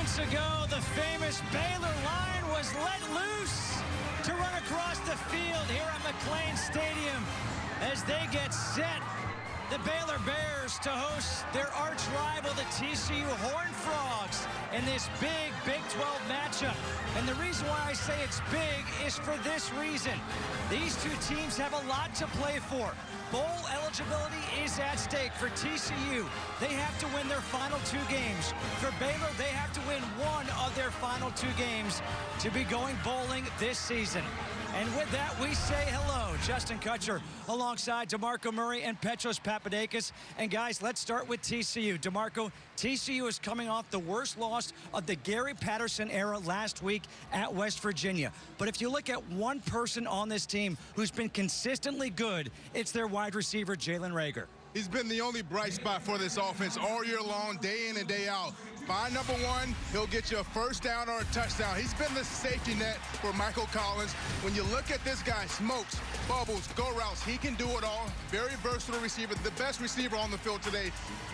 Moments ago, the famous Baylor line was let loose to run across the field here at McLean Stadium as they get set. The Baylor Bears to host their arch rival, the TCU Horned Frogs, in this big Big 12 matchup. And the reason why I say it's big is for this reason. These two teams have a lot to play for. Bowl eligibility is at stake for TCU. They have to win their final 2 games. For Baylor, they have to win one of their final 2 games to be going bowling this season. And with that, we say hello. Justin Kutcher alongside DeMarco Murray and Petros Papadakis. And guys, let's start with TCU. DeMarco, TCU is coming off the worst loss of the Gary Patterson era last week at West Virginia. But if you look at one person on this team who's been consistently good, it's their wide receiver, Jalen Reagor. He's been the only bright spot for this offense all year long, day in and day out. Find number one, he'll get you a first down or a touchdown. He's been the safety net for Michael Collins. When you look at this guy, smokes, bubbles, go routes, he can do it all. Very versatile receiver, the best receiver on the field today.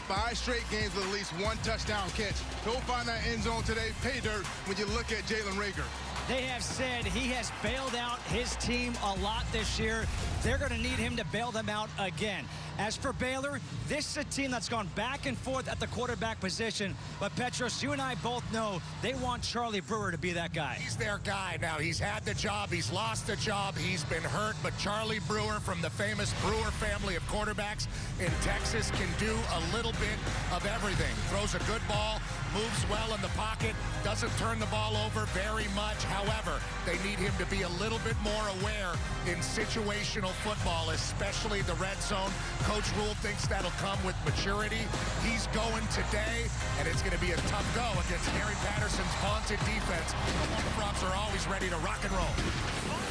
5 straight games with at least 1 touchdown catch. He'll find that end zone today. Pay dirt when you look at Jalen Reagor. They have said he has bailed out his team a lot this year. They're going to need him to bail them out again. As for Baylor, this is a team that's gone back and forth at the quarterback position. But Petros, you and I both know they want Charlie Brewer to be that guy. He's their guy now. He's had the job. He's lost the job. He's been hurt. But Charlie Brewer from the famous Brewer family of quarterbacks in Texas can do a little bit of everything. Throws a good ball, moves well in the pocket, doesn't turn the ball over very much. However, they need him to be a little bit more aware in situational football, especially the red zone. Coach Rule thinks that'll come with maturity. He's going today, and it's going to be a tough go against Gary Patterson's vaunted defense. The Horned Frogs are always ready to rock and roll.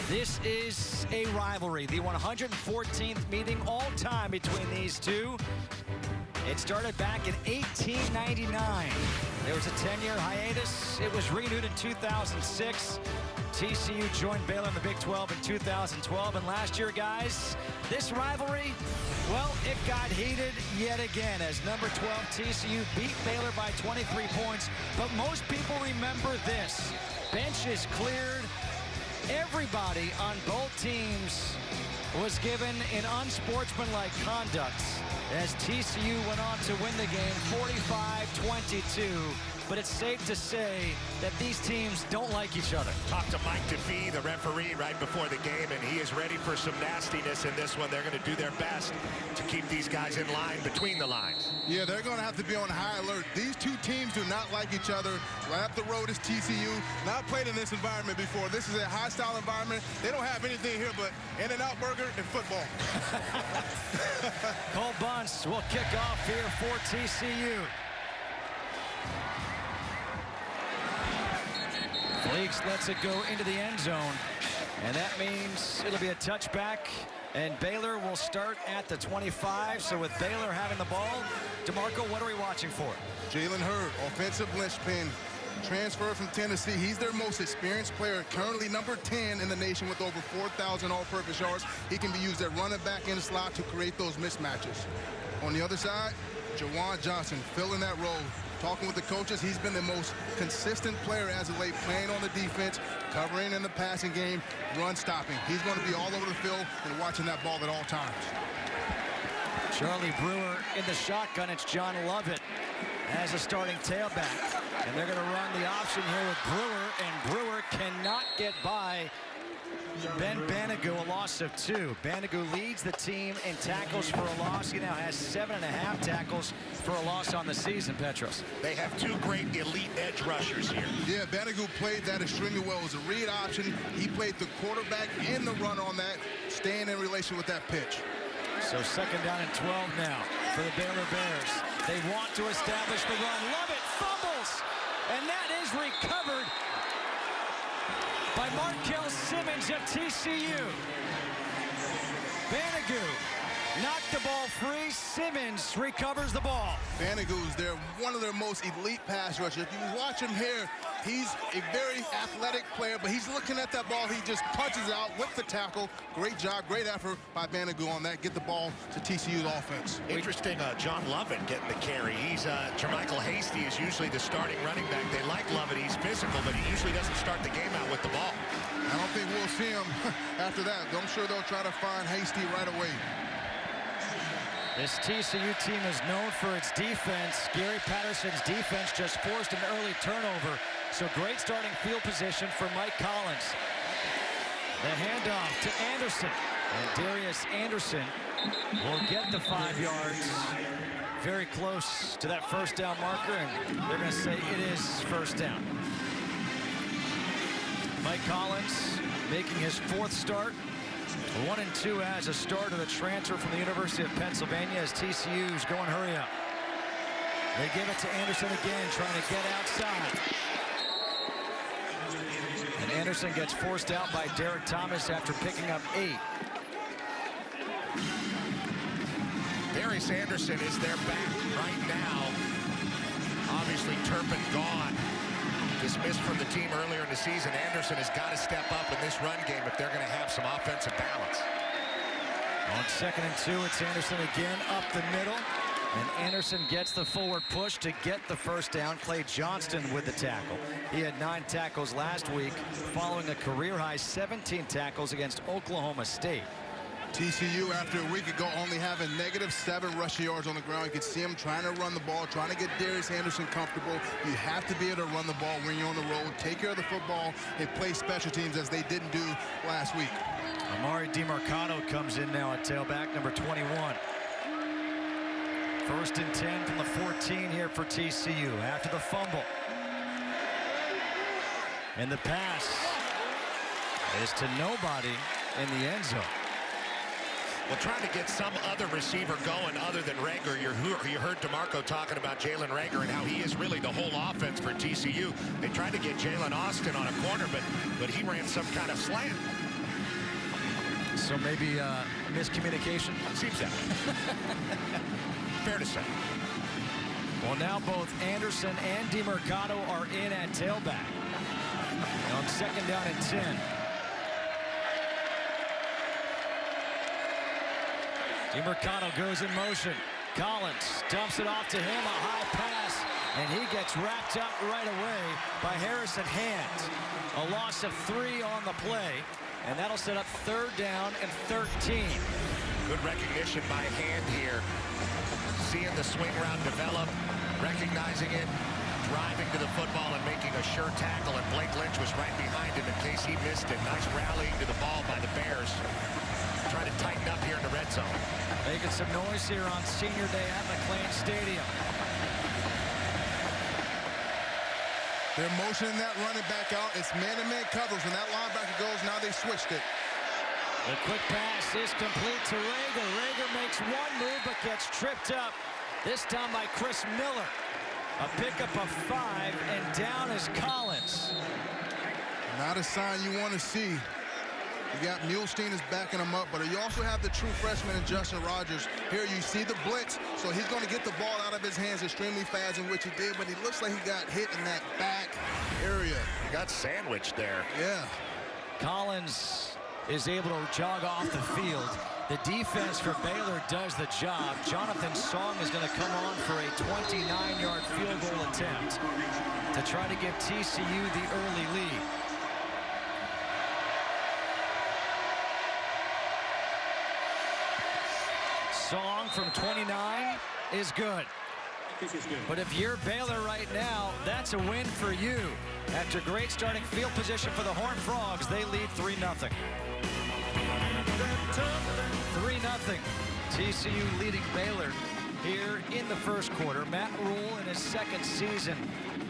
This is a rivalry, the 114th meeting all time between these two. It started back in 1899. There was a 10-year hiatus. It was renewed in 2006. TCU joined Baylor in the Big 12 in 2012. And last year, guys, this rivalry, well, it got heated yet again as number 12 TCU beat Baylor by 23 points. But most people remember this. Benches cleared. Everybody on both teams was given an unsportsmanlike conduct as TCU went on to win the game 45-22. But it's safe to say that these teams don't like each other. Talked to Mike DeFee, the referee, right before the game, and he is ready for some nastiness in this one. They're going to do their best to keep these guys in line between the lines. Yeah, they're going to have to be on high alert. These two teams do not like each other. Right up the road is TCU. Not played in this environment before. This is a hostile environment. They don't have anything here but In-N-Out Burger and football. Cole Bunce will kick off here for TCU. Fleeks lets it go into the end zone, and that means it'll be a touchback, and Baylor will start at the 25. So with Baylor having the ball, DeMarco, what are we watching for? Jalen Hurd, offensive linchpin, transfer from Tennessee. He's their most experienced player, currently number 10 in the nation with over 4,000 all-purpose yards. He can be used at running back in the slot to create those mismatches. On the other side, Jawan Johnson filling that role. Talking with the coaches, he's been the most consistent player as of late, playing on the defense, covering in the passing game, run stopping. He's going to be all over the field and watching that ball at all times. Charlie Brewer in the shotgun. It's John Lovett as a starting tailback. And they're going to run the option here with Brewer, and Brewer cannot get by Ben Banogu, a loss of 2. Banogu leads the team in tackles for a loss. He now has 7.5 tackles for a loss on the season, Petros. They have 2 great elite edge rushers here. Yeah, Banogu played that extremely well. It was a read option. He played the quarterback and the run on that, staying in relation with that pitch. So 2nd down and 12 now for the Baylor Bears. They want to establish the run. Lovett fumbles, and that is recovered by Markel Simmons of TCU. Banogu Knocked the ball free. Simmons recovers the ball. Banagou's one of their most elite pass rushers. If you watch him here, he's a very athletic player, but he's looking at that ball. He just punches out with the tackle. Great job, great effort by Banagou on that. Get the ball to TCU's offense. Interesting, John Lovett getting the carry. He's Jermichael Hasty is usually the starting running back. They like Lovett. He's physical, but he usually doesn't start the game out with the ball. I don't think we'll see him after that. I'm sure they'll try to find Hasty right away. This TCU team is known for its defense. Gary Patterson's defense just forced an early turnover. So great starting field position for Mike Collins. The handoff to Anderson. And Darius Anderson will get the 5 yards. Very close to that first down marker, and they're going to say it is first down. Mike Collins making his 4th start. 1-2 as a starter, the transfer from the University of Pennsylvania as TCU's going hurry up. They give it to Anderson again, trying to get outside. And Anderson gets forced out by Derek Thomas after picking up 8. Darius Anderson is their back right now. Obviously, Turpin gone. Dismissed from the team earlier in the season. Anderson has got to step up in this run game if they're going to have some offensive balance. On 2nd and 2, it's Anderson again up the middle. And Anderson gets the forward push to get the first down. Clay Johnston with the tackle. He had 9 tackles last week, following a career-high 17 tackles against Oklahoma State. TCU, after a week ago, only having -7 rushing yards on the ground. You can see him trying to run the ball, trying to get Darius Anderson comfortable. You have to be able to run the ball when you're on the road, take care of the football, and play special teams as they didn't do last week. Amari DiMercato comes in now at tailback, number 21. 1st and 10 from the 14 here for TCU after the fumble. And the pass is to nobody in the end zone. Well, trying to get some other receiver going other than Rager. You heard DeMarco talking about Jalen Rager and how he is really the whole offense for TCU. They tried to get Jalen Austin on a corner, but he ran some kind of slant. So maybe miscommunication? Seems that. Fair to say. Well, now both Anderson and DiMercato are in at tailback. On 2nd down and 10. DiMercato goes in motion. Collins dumps it off to him, a high pass, and he gets wrapped up right away by Harrison Hand. A loss of 3 on the play, and that'll set up 3rd down and 13. Good recognition by Hand here. Seeing the swing route develop, recognizing it, driving to the football and making a sure tackle, and Blake Lynch was right behind him in case he missed it. Nice rallying to the ball by the Bears. Trying to tighten up here in the red zone. Making some noise here on senior day at McLean Stadium. They're motioning that running back out. It's man-to-man coverage. When that linebacker goes, now they switched it. The quick pass is complete to Rager. Rager makes one move but gets tripped up, this time by Chris Miller. A pickup of 5, and down is Collins. Not a sign you want to see. You got Muhlstein is backing him up, but you also have the true freshman in Justin Rogers. Here you see the blitz, so he's going to get the ball out of his hands extremely fast, in which he did, but he looks like he got hit in that back area. He got sandwiched there. Yeah. Collins is able to jog off the field. The defense for Baylor does the job. Jonathan Song is going to come on for a 29-yard field goal attempt to try to give TCU the early lead. Song from 29 is good. But if you're Baylor right now, that's a win for you. After great starting field position for the Horned Frogs, they lead 3-0. 3-0. TCU leading Baylor here in the first quarter. Matt Rule in his 2nd season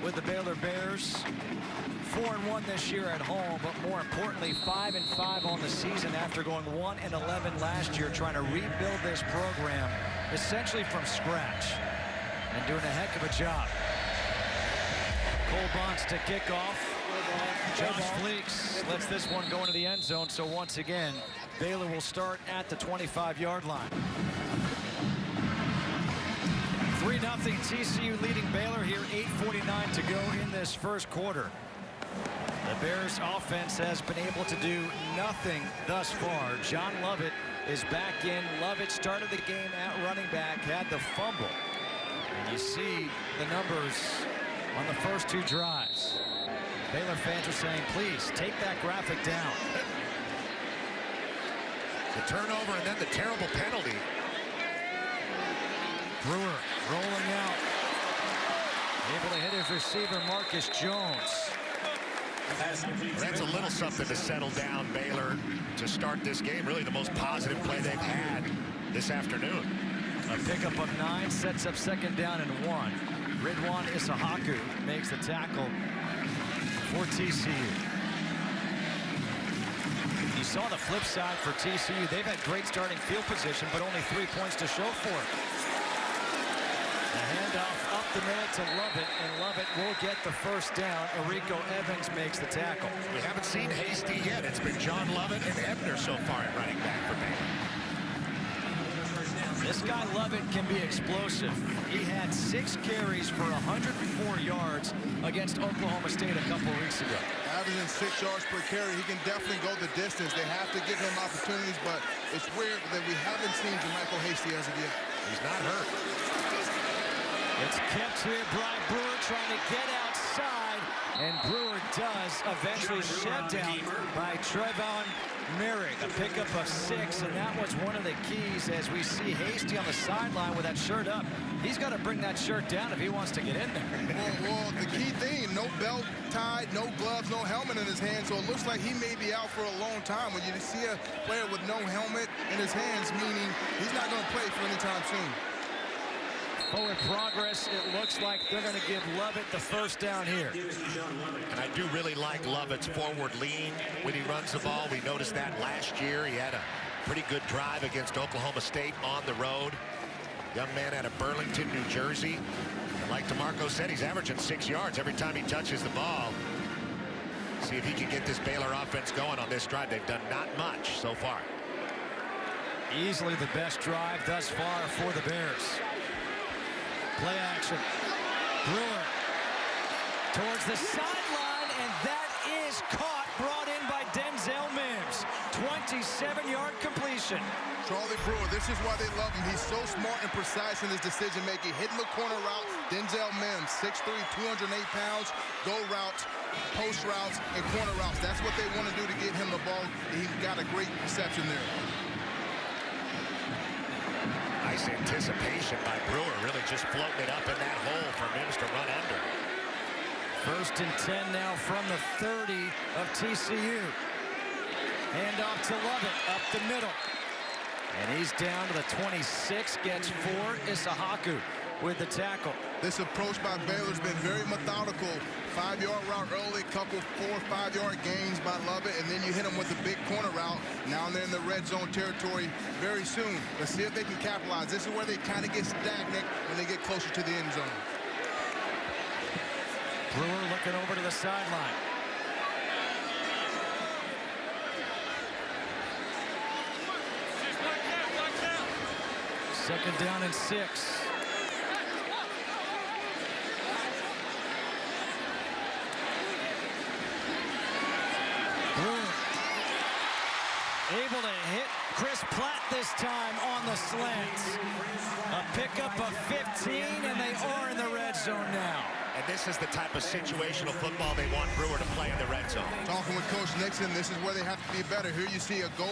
with the Baylor Bears. 4-1 this year at home, but more importantly, 5-5 on the season after going 1-11 last year, trying to rebuild this program essentially from scratch and doing a heck of a job. Cole Bunce to kick off. Josh Fleeks lets this one go into the end zone. So once again, Baylor will start at the 25-yard line. 3-0 TCU leading Baylor here. 8:49 to go in this first quarter. The Bears offense has been able to do nothing thus far. John Lovett is back in. Lovett started the game at running back, had the fumble. And you see the numbers on the first two drives. Baylor fans are saying, please take that graphic down. The turnover and then the terrible penalty. Brewer rolling out. Able to hit his receiver, Marcus Jones. That's a little something to settle down Baylor to start this game. Really the most positive play they've had this afternoon. A pickup of 9 sets up second down and 1. Ridwan Isahaku makes the tackle for TCU. You saw the flip side for TCU. They've had great starting field position, but only 3 points to show for it. The handoff up the middle to Lovett, and Lovett will get the first down. Arico Evans makes the tackle. We haven't seen Hasty yet. It's been John Lovett and Ebner so far at running back for Baylor. This guy Lovett can be explosive. He had 6 carries for 104 yards against Oklahoma State a couple weeks ago. Averaging 6 yards per carry, he can definitely go the distance. They have to give him opportunities, but it's weird that we haven't seen Jermichael Hasty as of yet. He's not hurt. It's kept here. Brian Brewer trying to get outside, and Brewer does eventually shoved out by Trevon Merrick. A pickup of 6, and that was one of the keys as we see Hasty on the sideline with that shirt up. He's got to bring that shirt down if he wants to get in there. Well, the key thing, no belt tied, no gloves, no helmet in his hand, so it looks like he may be out for a long time. When you see a player with no helmet in his hands, meaning he's not going to play for any time soon. Forward progress, it looks like they're going to give Lovett the first down here. And I do really like Lovett's forward lean when he runs the ball. We noticed that last year. He had a pretty good drive against Oklahoma State on the road. Young man out of Burlington, New Jersey. And like DeMarco said, he's averaging 6 yards every time he touches the ball. See if he can get this Baylor offense going on this drive. They've done not much so far. Easily the best drive thus far for the Bears. Play action. Brewer towards the sideline, and that is caught, brought in by Denzel Mims. 27-yard completion. Charlie Brewer, this is why they love him. He's so smart and precise in his decision-making. Hitting the corner route, Denzel Mims, 6'3", 208 pounds, go routes, post routes, and corner routes. That's what they want to do to get him the ball. He got a great reception there. Nice anticipation by Brewer, really just floating it up in that hole for Mims to run under. 1st and 10 now from the 30 of TCU. Hand off to Lovett, up the middle. And he's down to the 26, gets 4. Isahaku with the tackle. This approach by Baylor's been very methodical. 5-yard route early, couple 4 or 5-yard gains by Lovett, and then you hit them with a big corner route. Now they're in the red zone territory very soon. Let's see if they can capitalize. This is where they kind of get stagnant when they get closer to the end zone. Brewer looking over to the sideline. Second down and 6. Able to hit Chris Platt this time on the slants. A pickup of 15, and they are in the red zone now. And this is the type of situational football they want Brewer to play in the red zone. Talking with Coach Nixon, this is where they have to be better. Here you see a go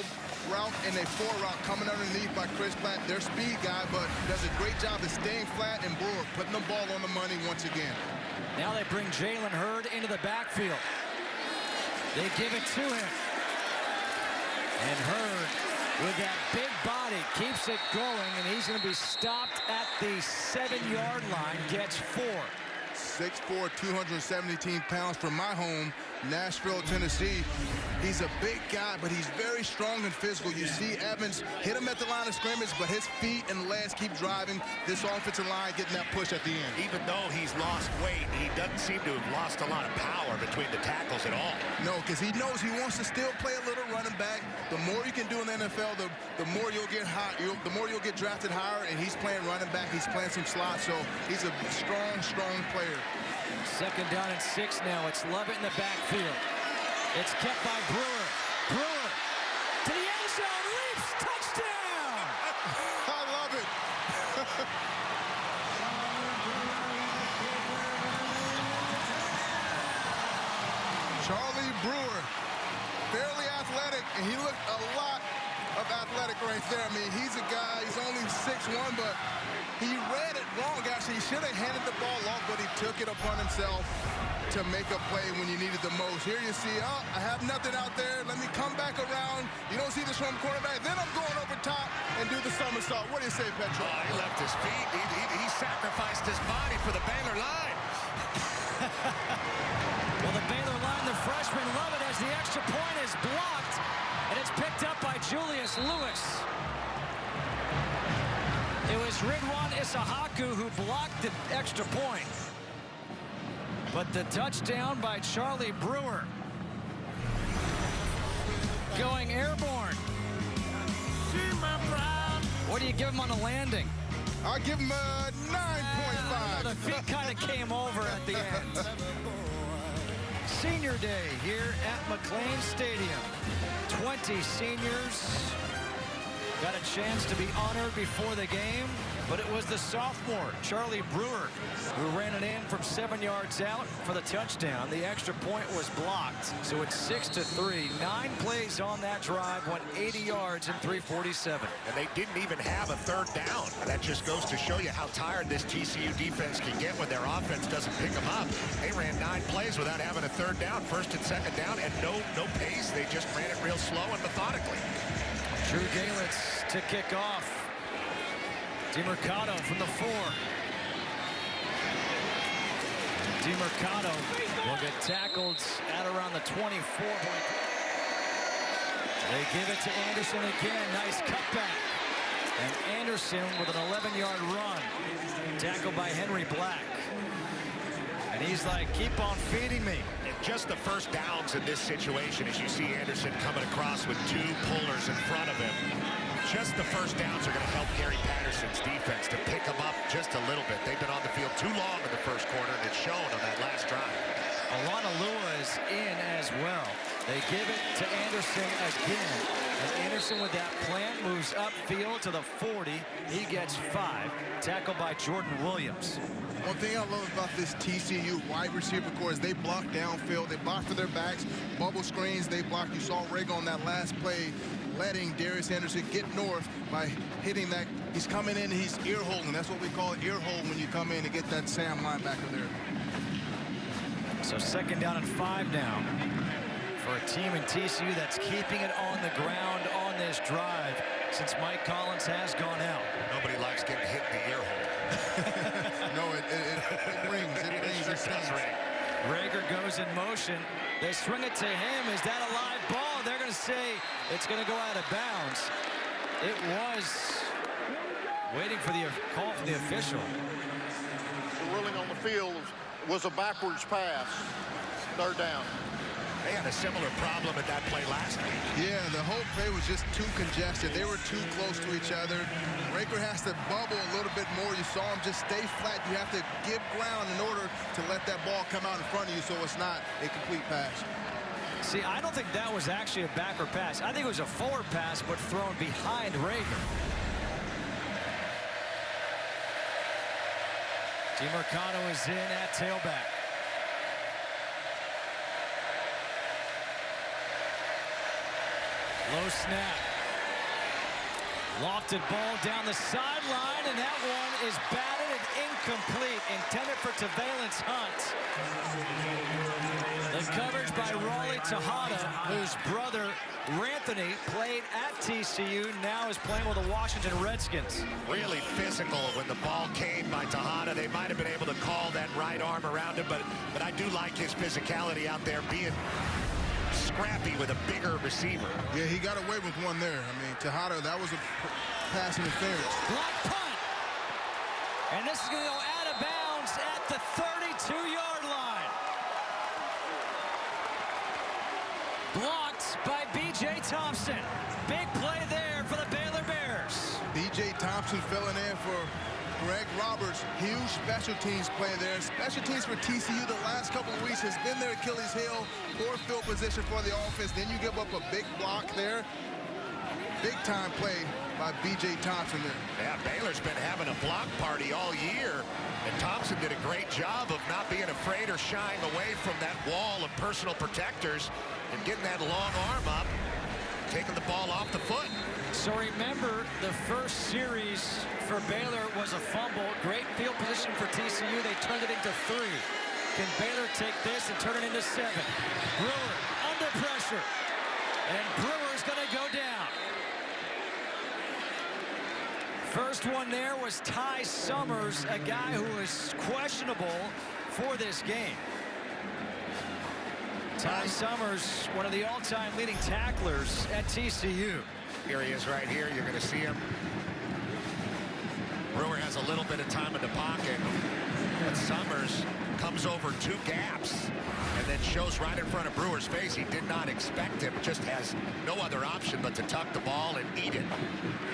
route and a 4 route coming underneath by Chris Platt, their speed guy, but does a great job of staying flat, and Brewer putting the ball on the money once again. Now they bring Jalen Hurd into the backfield. They give it to him. And Hurd, with that big body, keeps it going, and he's going to be stopped at the 7-yard line, gets 4. 6'4", 217 pounds from my home, Nashville, Tennessee. He's a big guy, but he's very strong and physical. You see Evans hit him at the line of scrimmage, but his feet and legs keep driving this offensive line, getting that push at the end. Even though he's lost weight, he doesn't seem to have lost a lot of power between the tackles at all. No, because he knows he wants to still play a little running back. The more you can do in the NFL, the more you'll get high, the more you'll get drafted higher, and he's playing running back. He's playing some slots, so he's a strong player. 2nd down and 6 now. It's Lovett in the backfield. It's kept by Brewer. Brewer to the end zone, leaps, touchdown! I love it. Charlie Brewer, fairly athletic, and he looked a lot of athletic right there. I mean, he's a guy, he's only 6'1", but he read it wrong, actually. He should have handed the ball off, but he took it upon himself to make a play when you needed the most. Here you see, oh, I have nothing out there. Let me come back around. You don't see this from quarterback. Then I'm going over top and do the somersault. What do you say, Petro? Oh, he left his feet. He sacrificed his body for the Baylor line. Well, the Baylor line, the freshman Lovett, as the extra point is blocked, and it's picked up by Julius Lewis. It was Ridwan Isahaku who blocked the extra point. But the touchdown by Charlie Brewer. Going airborne. What do you give him on the landing? I'll give him a 9.5. The feet kind of came over at the end. Senior day here at McLean Stadium. 20 seniors got a chance to be honored before the game, but it was the sophomore, Charlie Brewer, who ran it in from 7 yards out for the touchdown. The extra point was blocked, so it's 6-3. 9 plays on that drive, went 80 yards in 3:47. And they didn't even have a 3rd down. That just goes to show you how tired this TCU defense can get when their offense doesn't pick them up. They ran 9 plays without having a 3rd down, 1st and 2nd down, and no pace. They just ran it real slow and methodically. Drew Galitz to kick off. DeMercado from the 4. DeMercado will get tackled at around the 24. They give it to Anderson again. Nice cutback. And Anderson with an 11-yard run. Tackled by Henry Black. And he's like, keep on feeding me. And just the 1st downs in this situation, as you see Anderson coming across with 2 pullers in front of him. Just the 1st downs are going to help Gary Patterson's defense to pick them up just a little bit. They've been on the field too long in the 1st quarter, and it's shown on that last drive. Alana Lua is in as well. They give it to Anderson again. And Anderson with that plant moves upfield to the 40. He gets 5. Tackled by Jordan Williams. One thing I love about this TCU wide receiver core is they block downfield. They block for their backs, bubble screens. They block. You saw Rig on that last play, letting Darius Anderson get north by hitting that. He's coming in, he's ear holding. That's what we call ear hold when you come in to get that Sam linebacker there. So 2nd down and 5 now for a team in TCU that's keeping it on the ground on this drive since Mike Collins has gone out. Nobody likes getting hit in the ear hole. No, it rings. It rings. It does ring. Rager goes in motion. They swing it to him. Is that a live ball? They're going to say it's going to go out of bounds. It was waiting for the call from the official. The ruling on the field was a backwards pass. 3rd down. They had a similar problem at that play last week. Yeah, the whole play was just too congested. They were too close to each other. Rager has to bubble a little bit more. You saw him just stay flat. You have to give ground in order to let that ball come out in front of you so it's not a complete pass. See, I don't think that was actually a backward pass. I think it was a forward pass, but thrown behind Rager. DeMercado is in at tailback. Low snap. Lofted ball down the sideline, and that one is batted and incomplete. Intended for Tavalence Hunt. The coverage by Raleigh Tejada, whose brother ran Anthony played at TCU, now is playing with the Washington Redskins. Really physical when the ball came by Tejada. They might have been able to call that right arm around him, but I do like his physicality out there, being scrappy with a bigger receiver. Yeah, he got away with one there. I mean, Tejada, that was a pass interference. Block punt. And this is going to go out of bounds at the 32-yard line. Blocked by B.J. Thompson. Big play there for the Baylor Bears. B.J. Thompson filling in for Greg Roberts. Huge special teams play there. Special teams for TCU the last couple of weeks has been their Achilles heel. Poor field position for the offense. Then you give up a big block there. Big time play by B.J. Thompson there. Yeah, Baylor's been having a block party all year, and Thompson did a great job of not being afraid or shying away from that wall of personal protectors and getting that long arm up, taking the ball off the foot. So remember, the first series for Baylor was a fumble. Great field position for TCU. They turned it into 3. Can Baylor take this and turn it into 7? Brewer under pressure. And Brewer's going to go down. First one there was Ty Summers, a guy who is questionable for this game. Ty Summers, one of the all-time leading tacklers at TCU. Here he is right here. You're going to see him. Brewer has a little bit of time in the pocket, but Summers comes over 2 gaps and then shows right in front of Brewer's face. He did not expect him, just has no other option but to tuck the ball and eat it.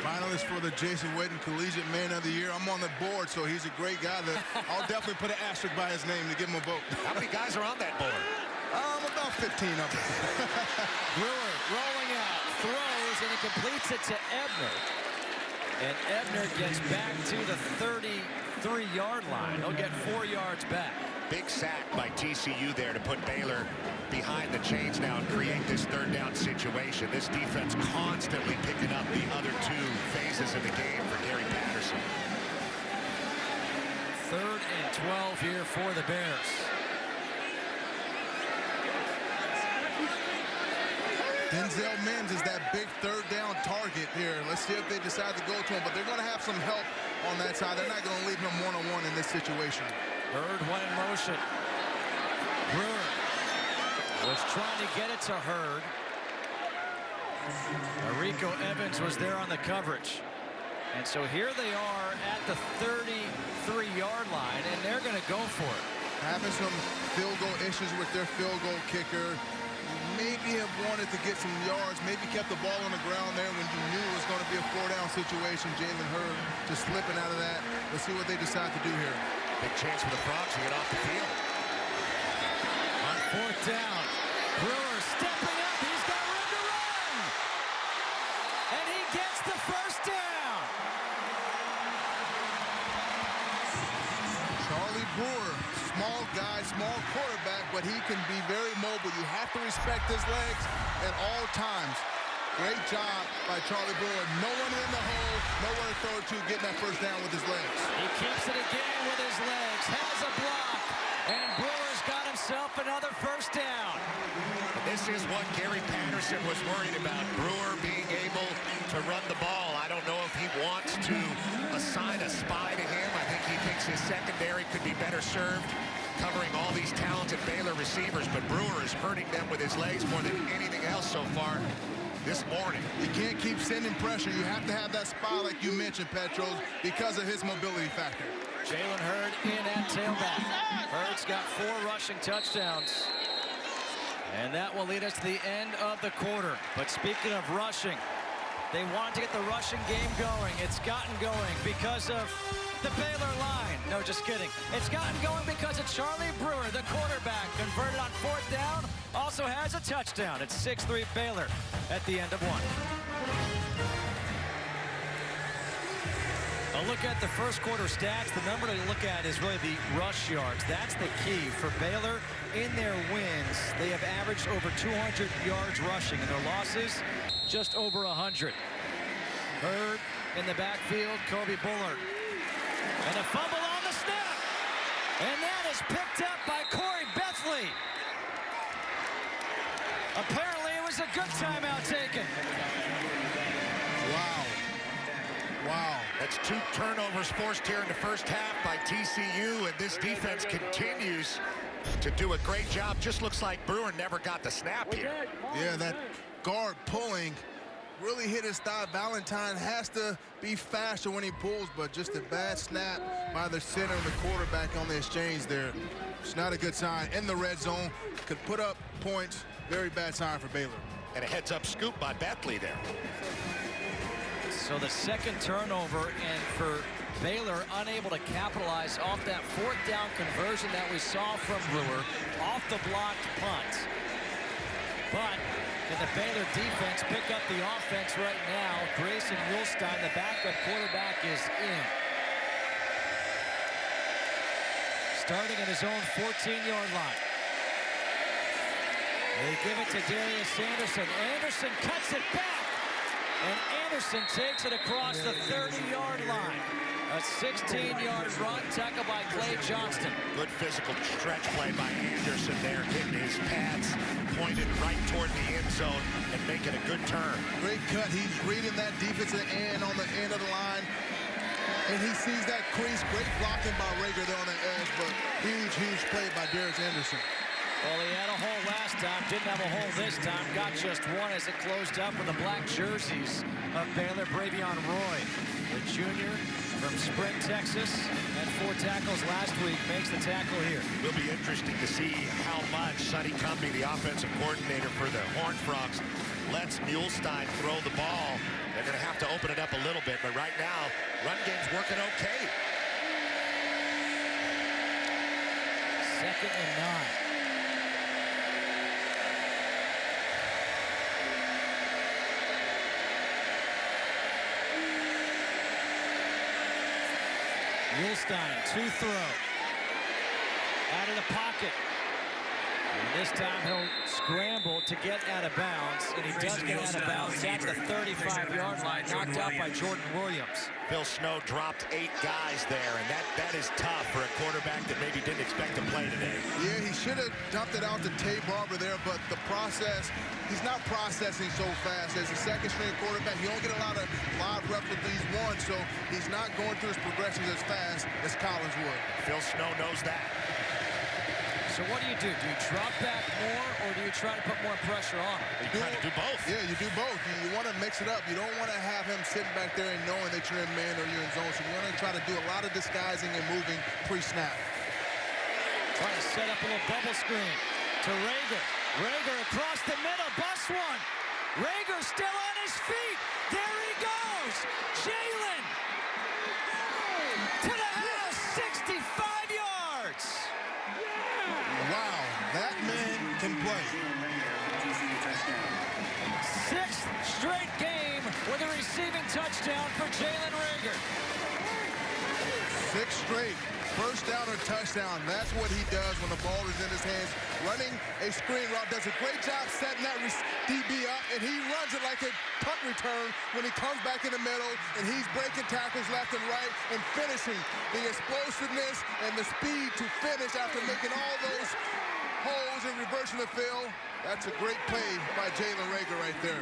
Finalist for the Jason Witten Collegiate Man of the Year. I'm on the board, so he's a great guy. I'll definitely put an asterisk by his name to give him a vote. How many guys are on that board? About 15 of them. Brewer rolling out, throws, and he completes it to Ebner. And Ebner gets back to the 33-yard line. He'll get 4 yards back. Big sack by TCU there to put Baylor behind the chains now and create this 3rd down situation. This defense constantly picking up the other 2 phases of the game for Gary Patterson. 3rd and 12 here for the Bears. Denzel Mims is that big 3rd down target here. Let's see if they decide to go to him, but they're going to have some help on that side. They're not going to leave him one-on-one in this situation. Hurd one in motion. Brewer was trying to get it to Hurd. Rico Evans was there on the coverage. And so here they are at the 33-yard line, and they're going to go for it. Having some field goal issues with their field goal kicker. Maybe have wanted to get some yards, maybe kept the ball on the ground there when you knew it was going to be a 4-down situation. Jalen Hurd just slipping out of that. Let's see what they decide to do here. Big chance for the Frogs to get off the field. On 4th down, Brewer stepping up. He's got room to run. And he gets the 1st down. Charlie Brewer, small guy, small quarterback, but he can be very mobile. You have to respect his legs at all times. Great job by Charlie Brewer. No one in the hole, nowhere to throw it to, getting that 1st down with his legs. He keeps it again with his legs, has a block, and Brewer's got himself another 1st down. This is what Gary Patterson was worried about, Brewer being able to run the ball. I don't know if he wants to assign a spy to him. I think he thinks his secondary could be better served covering all these talented Baylor receivers, but Brewer is hurting them with his legs more than anything else so far this morning. You can't keep sending pressure. You have to have that spy like you mentioned, Petros, because of his mobility factor. Jalen Hurd in at tailback. Hurd's got 4 rushing touchdowns. And that will lead us to the end of the quarter. But speaking of rushing, they want to get the rushing game going. It's gotten going because of the Baylor line. No, just kidding. It's gotten going because of Charlie Brewer, the quarterback, converted on 4th down, also has a touchdown. It's 6-3 Baylor at the end of 1. A look at the first quarter stats. The number to look at is really the rush yards. That's the key for Baylor in their wins. They have averaged over 200 yards rushing. In their losses, just over 100. Hurd in the backfield, Kobe Bullard. And a fumble on the snap. And that is picked up by Corey Bethley. Apparently it was was a good timeout taken. Wow. Wow. That's 2 turnovers forced here in the first half by TCU, and this defense continues to do a great job. Just looks like Brewer never got the snap here. Yeah, that guard pulling really hit his thigh. Valentine has to be faster when he pulls, but just a bad snap by the center and the quarterback on the exchange there. It's not a good sign. In the red zone, could put up points. Very bad sign for Baylor. And a heads-up scoop by Bentley there. So the second turnover, and for Baylor unable to capitalize off that 4th down conversion that we saw from Brewer off the blocked punt. But can the Baylor defense pick up the offense right now? Grayson Mulstein, the backup quarterback, is in. Starting at his own 14-yard line. They give it to Darius Anderson. Anderson cuts it back. And Anderson takes it across the 30-yard line. A 16-yard run, tackle by Clay Johnston. Good physical stretch play by Anderson there, getting his pads pointed right toward the end zone and making a good turn. Great cut. He's reading that defensive end on the end of the line. And he sees that crease. Great blocking by Rager there on the edge, but huge play by Darius Anderson. Well, he had a hole last time, didn't have a hole this time. Got just one as it closed up with the black jerseys of Baylor. Bravion Roy, the junior from Spring, Texas, had 4 tackles last week, makes the tackle here. Will be interesting to see how much Sonny Cumbie, the offensive coordinator for the Horned Frogs, lets Mulestein throw the ball. They're going to have to open it up a little bit, but right now, run game's working okay. 2nd and 9. Mulestein, to throw. Out of the pocket. And this time he'll scramble to get out of bounds, and he does get out of bounds at the 35-yard line, knocked out by Jordan Williams. Phil Snow dropped 8 guys there, and that is tough for a quarterback that maybe didn't expect to play today. Yeah, he should have dumped it out to Tay Barber there, but the process, he's not processing so fast. As a second-string quarterback, you don't get a lot of live reps with these ones, so he's not going through his progressions as fast as Collins would. Phil Snow knows that. So what do? Do you drop back more, or do you try to put more pressure on him? You try to do both. Yeah, you do both. You want to mix it up. You don't want to have him sitting back there and knowing that you're in man or you're in zone. So you want to try to do a lot of disguising and moving pre-snap. Trying to set up a little bubble screen to Rager. Rager across the middle, bust one. Rager still on his feet. There he goes. Jalen to the house, 65 yards. Wow, that man can play. 6th straight game with a receiving touchdown for Jalen Rager. 6 straight. First down or touchdown. That's what he does when the ball is in his hands. Running a screen route. Does a great job setting that DB up, and he runs it like a punt return when he comes back in the middle, and he's breaking tackles left and right and finishing. The explosiveness and the speed to finish after making all those holes and reversing the field. That's a great play by Jalen Rager right there.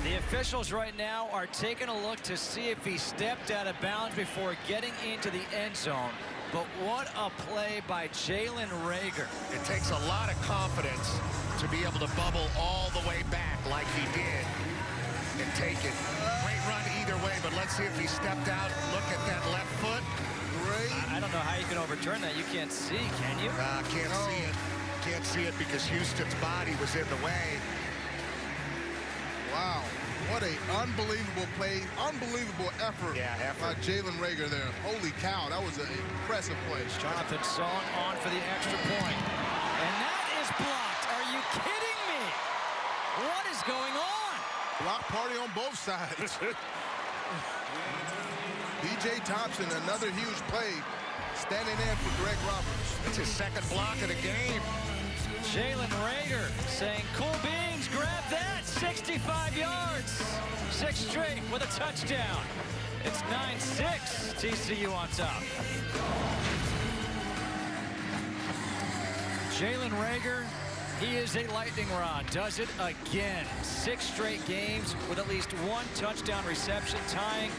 The officials right now are taking a look to see if he stepped out of bounds before getting into the end zone. But what a play by Jalen Rager. It takes a lot of confidence to be able to bubble all the way back like he did and take it. Great run either way, but let's see if he stepped out. Look at that left foot. Great. I don't know how you can overturn that. You can't see, can you? Can't see it. Can't see it because Houston's body was in the way. Wow. What a unbelievable play, unbelievable effort by Jalen Rager there. Holy cow, that was an impressive play. Jonathan Song on for the extra point. And that is blocked. Are you kidding me? What is going on? Block party on both sides. B.J. Thompson, another huge play, standing in for Greg Roberts. It's his 2nd block of the game. Jalen Rager saying, cool beans, grab that, 65 yards. 6 straight with a touchdown. It's 9-6, TCU on top. Jalen Rager He is a lightning rod. Does it again. 6 straight games with at least 1 touchdown reception, tying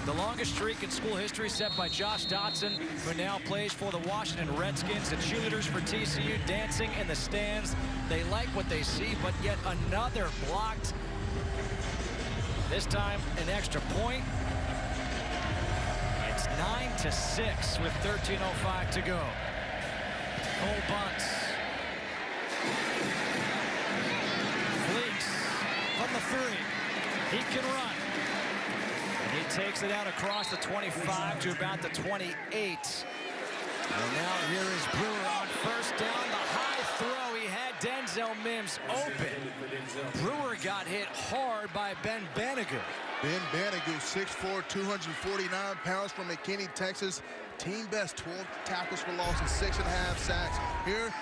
the longest streak in school history set by Josh Dotson, who now plays for the Washington Redskins. The cheerleaders for TCU dancing in the stands. They like what they see, but yet another blocked. This time an extra point. It's 9-6 with 13:05 to go. Cole bunts. Fleeks from the 3. He can run. He takes it out across the 25 to about the 28. And now here is Brewer on first down. The high throw. He had Denzel Mims open. Brewer got hit hard by Ben Banigou. Ben Banigou, 6'4", 249 pounds from McKinney, Texas. Team best, 12 tackles for loss and 6.5 sacks. Here,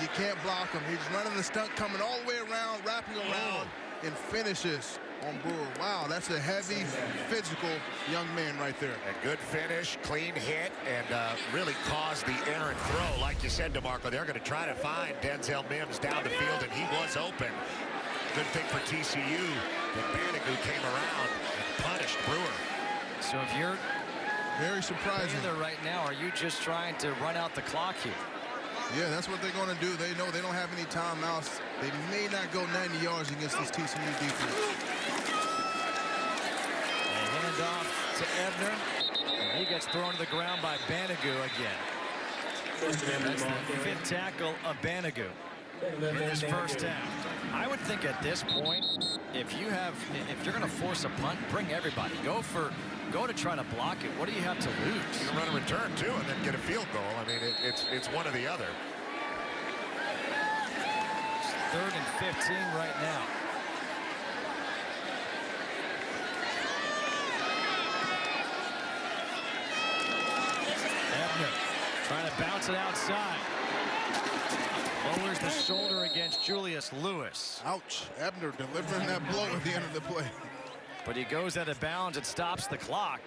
you can't block him. He's running the stunt, coming all the way around, wrapping around, and finishes on Brewer. Wow, that's a heavy, physical young man right there. A good finish, clean hit, and really caused the errant throw. Like you said, DeMarco, they're going to try to find Denzel Mims down the field, and he was open. Good thing for TCU that Banigou came around and punished Brewer. So if you're very surprising Baylor right now, are you just trying to run out the clock here? Yeah, that's what they're going to do. They know they don't have any timeouts. They may not go 90 yards against this TCU defense. A handoff to Ebner. And he gets thrown to the ground by Banigou again. That's the 5th tackle of Banigou in this first half. I would think at this point, if you're going to force a punt, bring everybody. Go to try to block it. What do you have to lose? You can run a return too and then get a field goal. I mean, it's one or the other. It's 3rd and 15 right now. Ebner trying to bounce it outside. Lowers the shoulder against Julius Lewis. Ouch. Ebner delivering that blow at the end of the play. But he goes out of bounds. It stops the clock.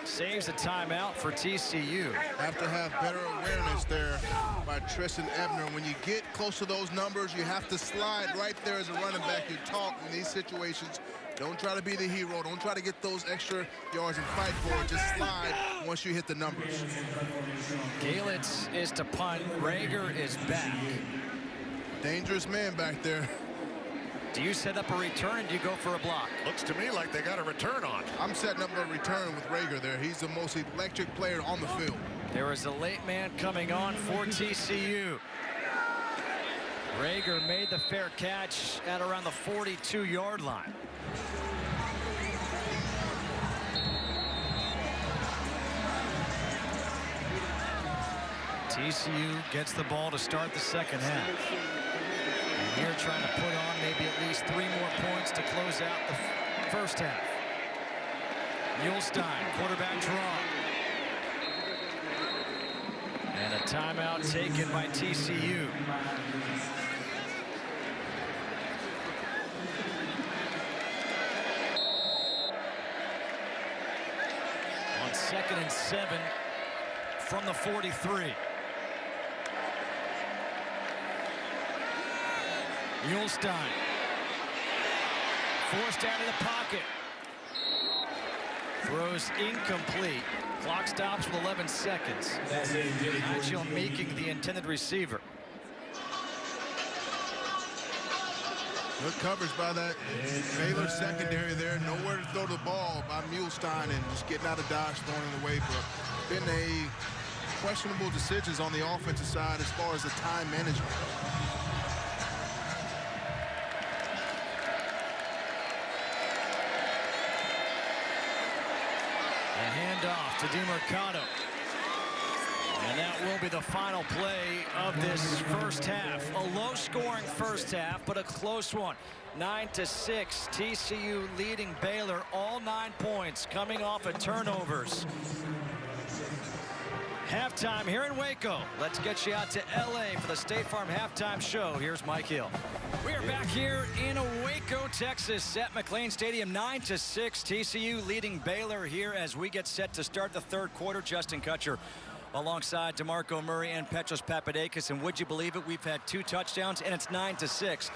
Saves a timeout for TCU. Have to have better awareness there by Tristan Ebner. When you get close to those numbers, you have to slide right there as a running back. You talk in these situations. Don't try to be the hero. Don't try to get those extra yards and fight for it. Just slide once you hit the numbers. Galitz is to punt. Rager is back. Dangerous man back there. Do you set up a return? Do you go for a block? Looks to me like they got a return on. I'm setting up a return with Rager there. He's the most electric player on the field. There is a late man coming on for TCU. Rager made the fair catch at around the 42-yard line. TCU gets the ball to start the second half. And here trying to put on maybe at least 3 more points to close out the first half. Muhlstein, quarterback draw. And a timeout taken by TCU. On 2nd and 7 from the 43. Muhlstein forced out of the pocket. Throws incomplete. Clock stops with 11 seconds. Nigel Meeking, the intended receiver. Good coverage by that Baylor secondary there. Nowhere to throw the ball by Muhlstein and just getting out of dodge, throwing it away. But been a questionable decisions on the offensive side as far as the time management. Handoff to DeMercado. And that will be the final play of this first half. A low-scoring first half, but a close one. 9-6, TCU leading Baylor, all 9 points coming off of turnovers. Halftime here in Waco. Let's get you out to LA for the State Farm halftime show. Here's Mike Hill. We are back here in Waco, Texas at McLean Stadium. 9-6, TCU leading Baylor here as we get set to start the third quarter. Justin Kutcher alongside DeMarco Murray and Petros Papadakis. And would you believe it? We've had 2 touchdowns, and it's 9-6.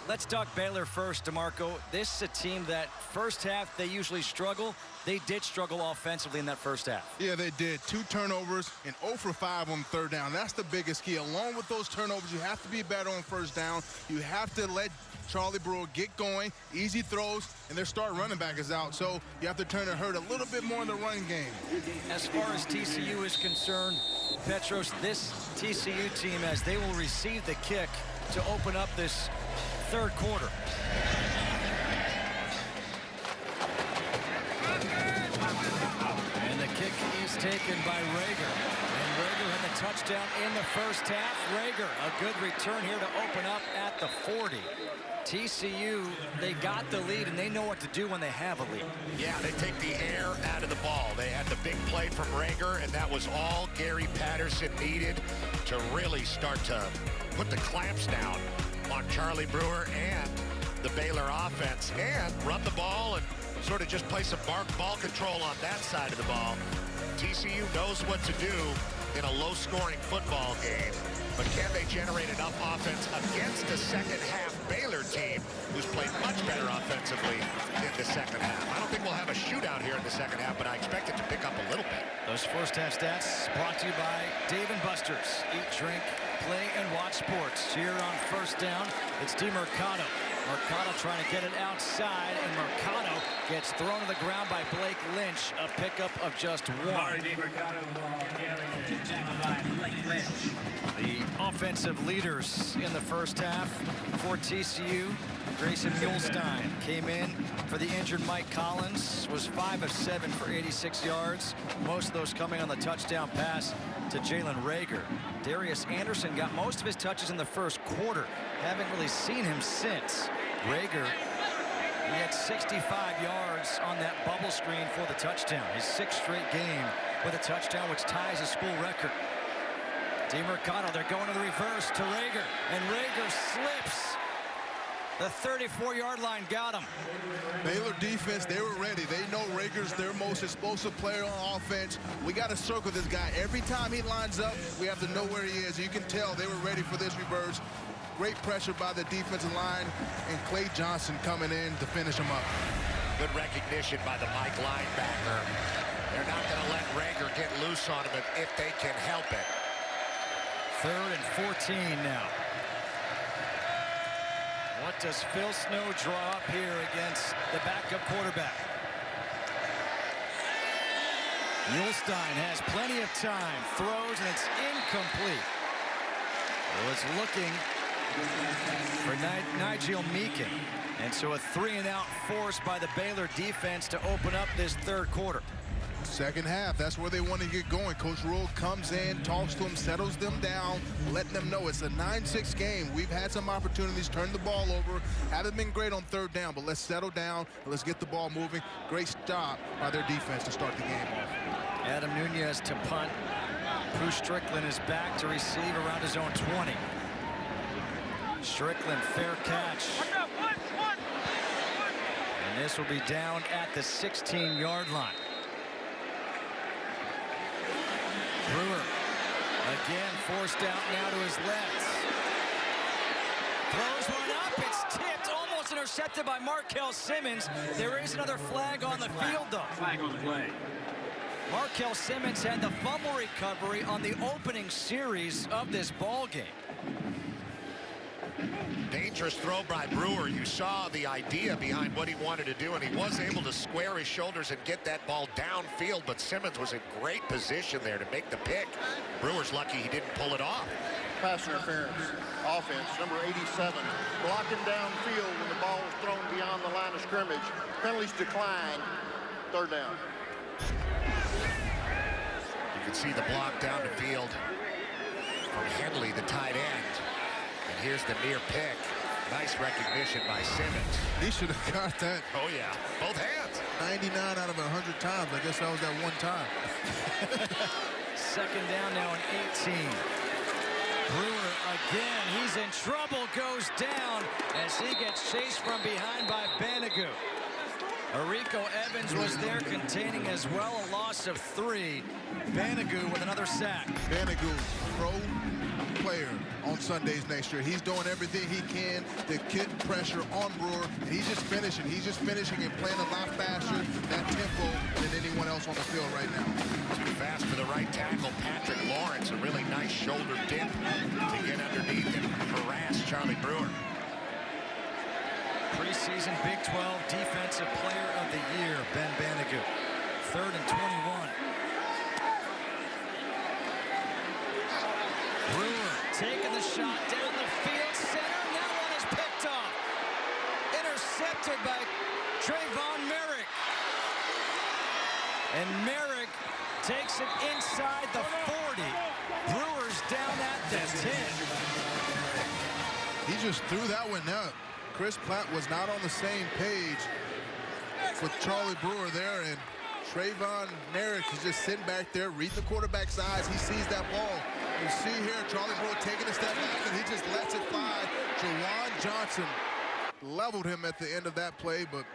Let's talk Baylor first, DeMarco. This is a team that first half, they usually struggle. They did struggle offensively in that first half. Yeah, they did. 2 turnovers and 0 for 5 on third down. That's the biggest key. Along with those turnovers, you have to be better on first down. You have to let Charlie Brewer get going, easy throws, and their start running back is out. So you have to turn and hurt a little bit more in the running game. As far as TCU is concerned, Petros, this TCU team, as they will receive the kick to open up this third quarter. And the kick is taken by Rager. And Rager had the touchdown in the first half. Rager, a good return here to open up at the 40. TCU, they got the lead, and they know what to do when they have a lead. Yeah, they take the air out of the ball. They had the big play from Rager, and that was all Gary Patterson needed to really start to put the clamps down on Charlie Brewer and the Baylor offense, and run the ball and sort of just play some ball control on that side of the ball. TCU knows what to do in a low-scoring football game, but can they generate enough offense against a second-half Baylor team who's played much better offensively in the second half? I don't think we'll have a shootout here in the second half, but I expect it to pick up a little bit. Those first-half stats brought to you by Dave & Buster's. Eat, drink, play, and watch sports. Here on first down, it's DeMarcado. Mercado trying to get it outside, and Mercado gets thrown to the ground by Blake Lynch. A pickup of just 1. The offensive leaders in the first half for TCU. Grayson Muhlstein came in for the injured Mike Collins, was 5 of 7 for 86 yards. Most of those coming on the touchdown pass to Jalen Rager. Darius Anderson got most of his touches in the first quarter. Haven't really seen him since. Rager, he had 65 yards on that bubble screen for the touchdown. His 6th straight game with a touchdown, which ties a school record. DeMarcado, they're going to the reverse to Rager, and Rager slips. The 34-yard line got him. Baylor defense, they were ready. They know Rager's their most explosive player on offense. We got to circle this guy. Every time he lines up, we have to know where he is. You can tell they were ready for this reverse. Great pressure by the defensive line, and Clay Johnson coming in to finish him up. Good recognition by the Mike linebacker. They're not going to let Rager get loose on him if they can help it. 3rd and 14 now. What does Phil Snow draw up here against the backup quarterback? Muhlstein has plenty of time, throws, and it's incomplete. Was looking for Nigel Meekin, and so a 3-and-out force by the Baylor defense to open up this third quarter. Second half, that's where they want to get going. Coach Rule comes in, talks to them, settles them down, letting them know it's a 9-6 game. We've had some opportunities, turn the ball over. Haven't been great on third down, but let's settle down and let's get the ball moving. Great job by their defense to start the game off. Adam Nunez to punt. Pooh Strickland is back to receive around his own 20. Strickland, fair catch. And this will be down at the 16-yard line. Brewer again forced out now to his left. Throws one up. It's tipped, almost intercepted by Markel Simmons. There is another flag on the field, though. Flag on the play. Markel Simmons had the fumble recovery on the opening series of this ball game. Dangerous throw by Brewer. You saw the idea behind what he wanted to do, and he was able to square his shoulders and get that ball downfield, but Simmons was in great position there to make the pick. Brewer's lucky he didn't pull it off. Pass interference. Offense, number 87. Blocking downfield when the ball is thrown beyond the line of scrimmage. Penalties decline. Third down. You can see the block down the field from Henley, the tight end. And here's the near pick. Nice recognition by Simmons. He should have got that. Oh, yeah. Both hands. 99 out of 100 times. I guess that was that one time. Second down now and 18. Brewer again. He's in trouble. Goes down as he gets chased from behind by Banagoo. Rico Evans was there containing as well, a loss of 3. Banigou with another sack. Banigou, pro player on Sundays next year. He's doing everything he can to get pressure on Brewer. He's just finishing. He's just finishing and playing a lot faster, that tempo, than anyone else on the field right now. Too fast for the right tackle, Patrick Lawrence. A really nice shoulder dip to get underneath and harass Charlie Brewer. Preseason Big 12 Defensive Player of the Year, Ben Banigou. 3rd and 21. Brewer taking the shot down the field center. And that one is picked off. Intercepted by Trayvon Merrick. And Merrick takes it inside the 40. Brewer's down at the 10. He just threw that one out. Chris Platt was not on the same page with Charlie Brewer there, and Trayvon Merrick is just sitting back there, reading the quarterback's eyes. He sees that ball. You see here Charlie Brewer taking a step back, and he just lets it fly. Jawan Johnson leveled him at the end of that play, but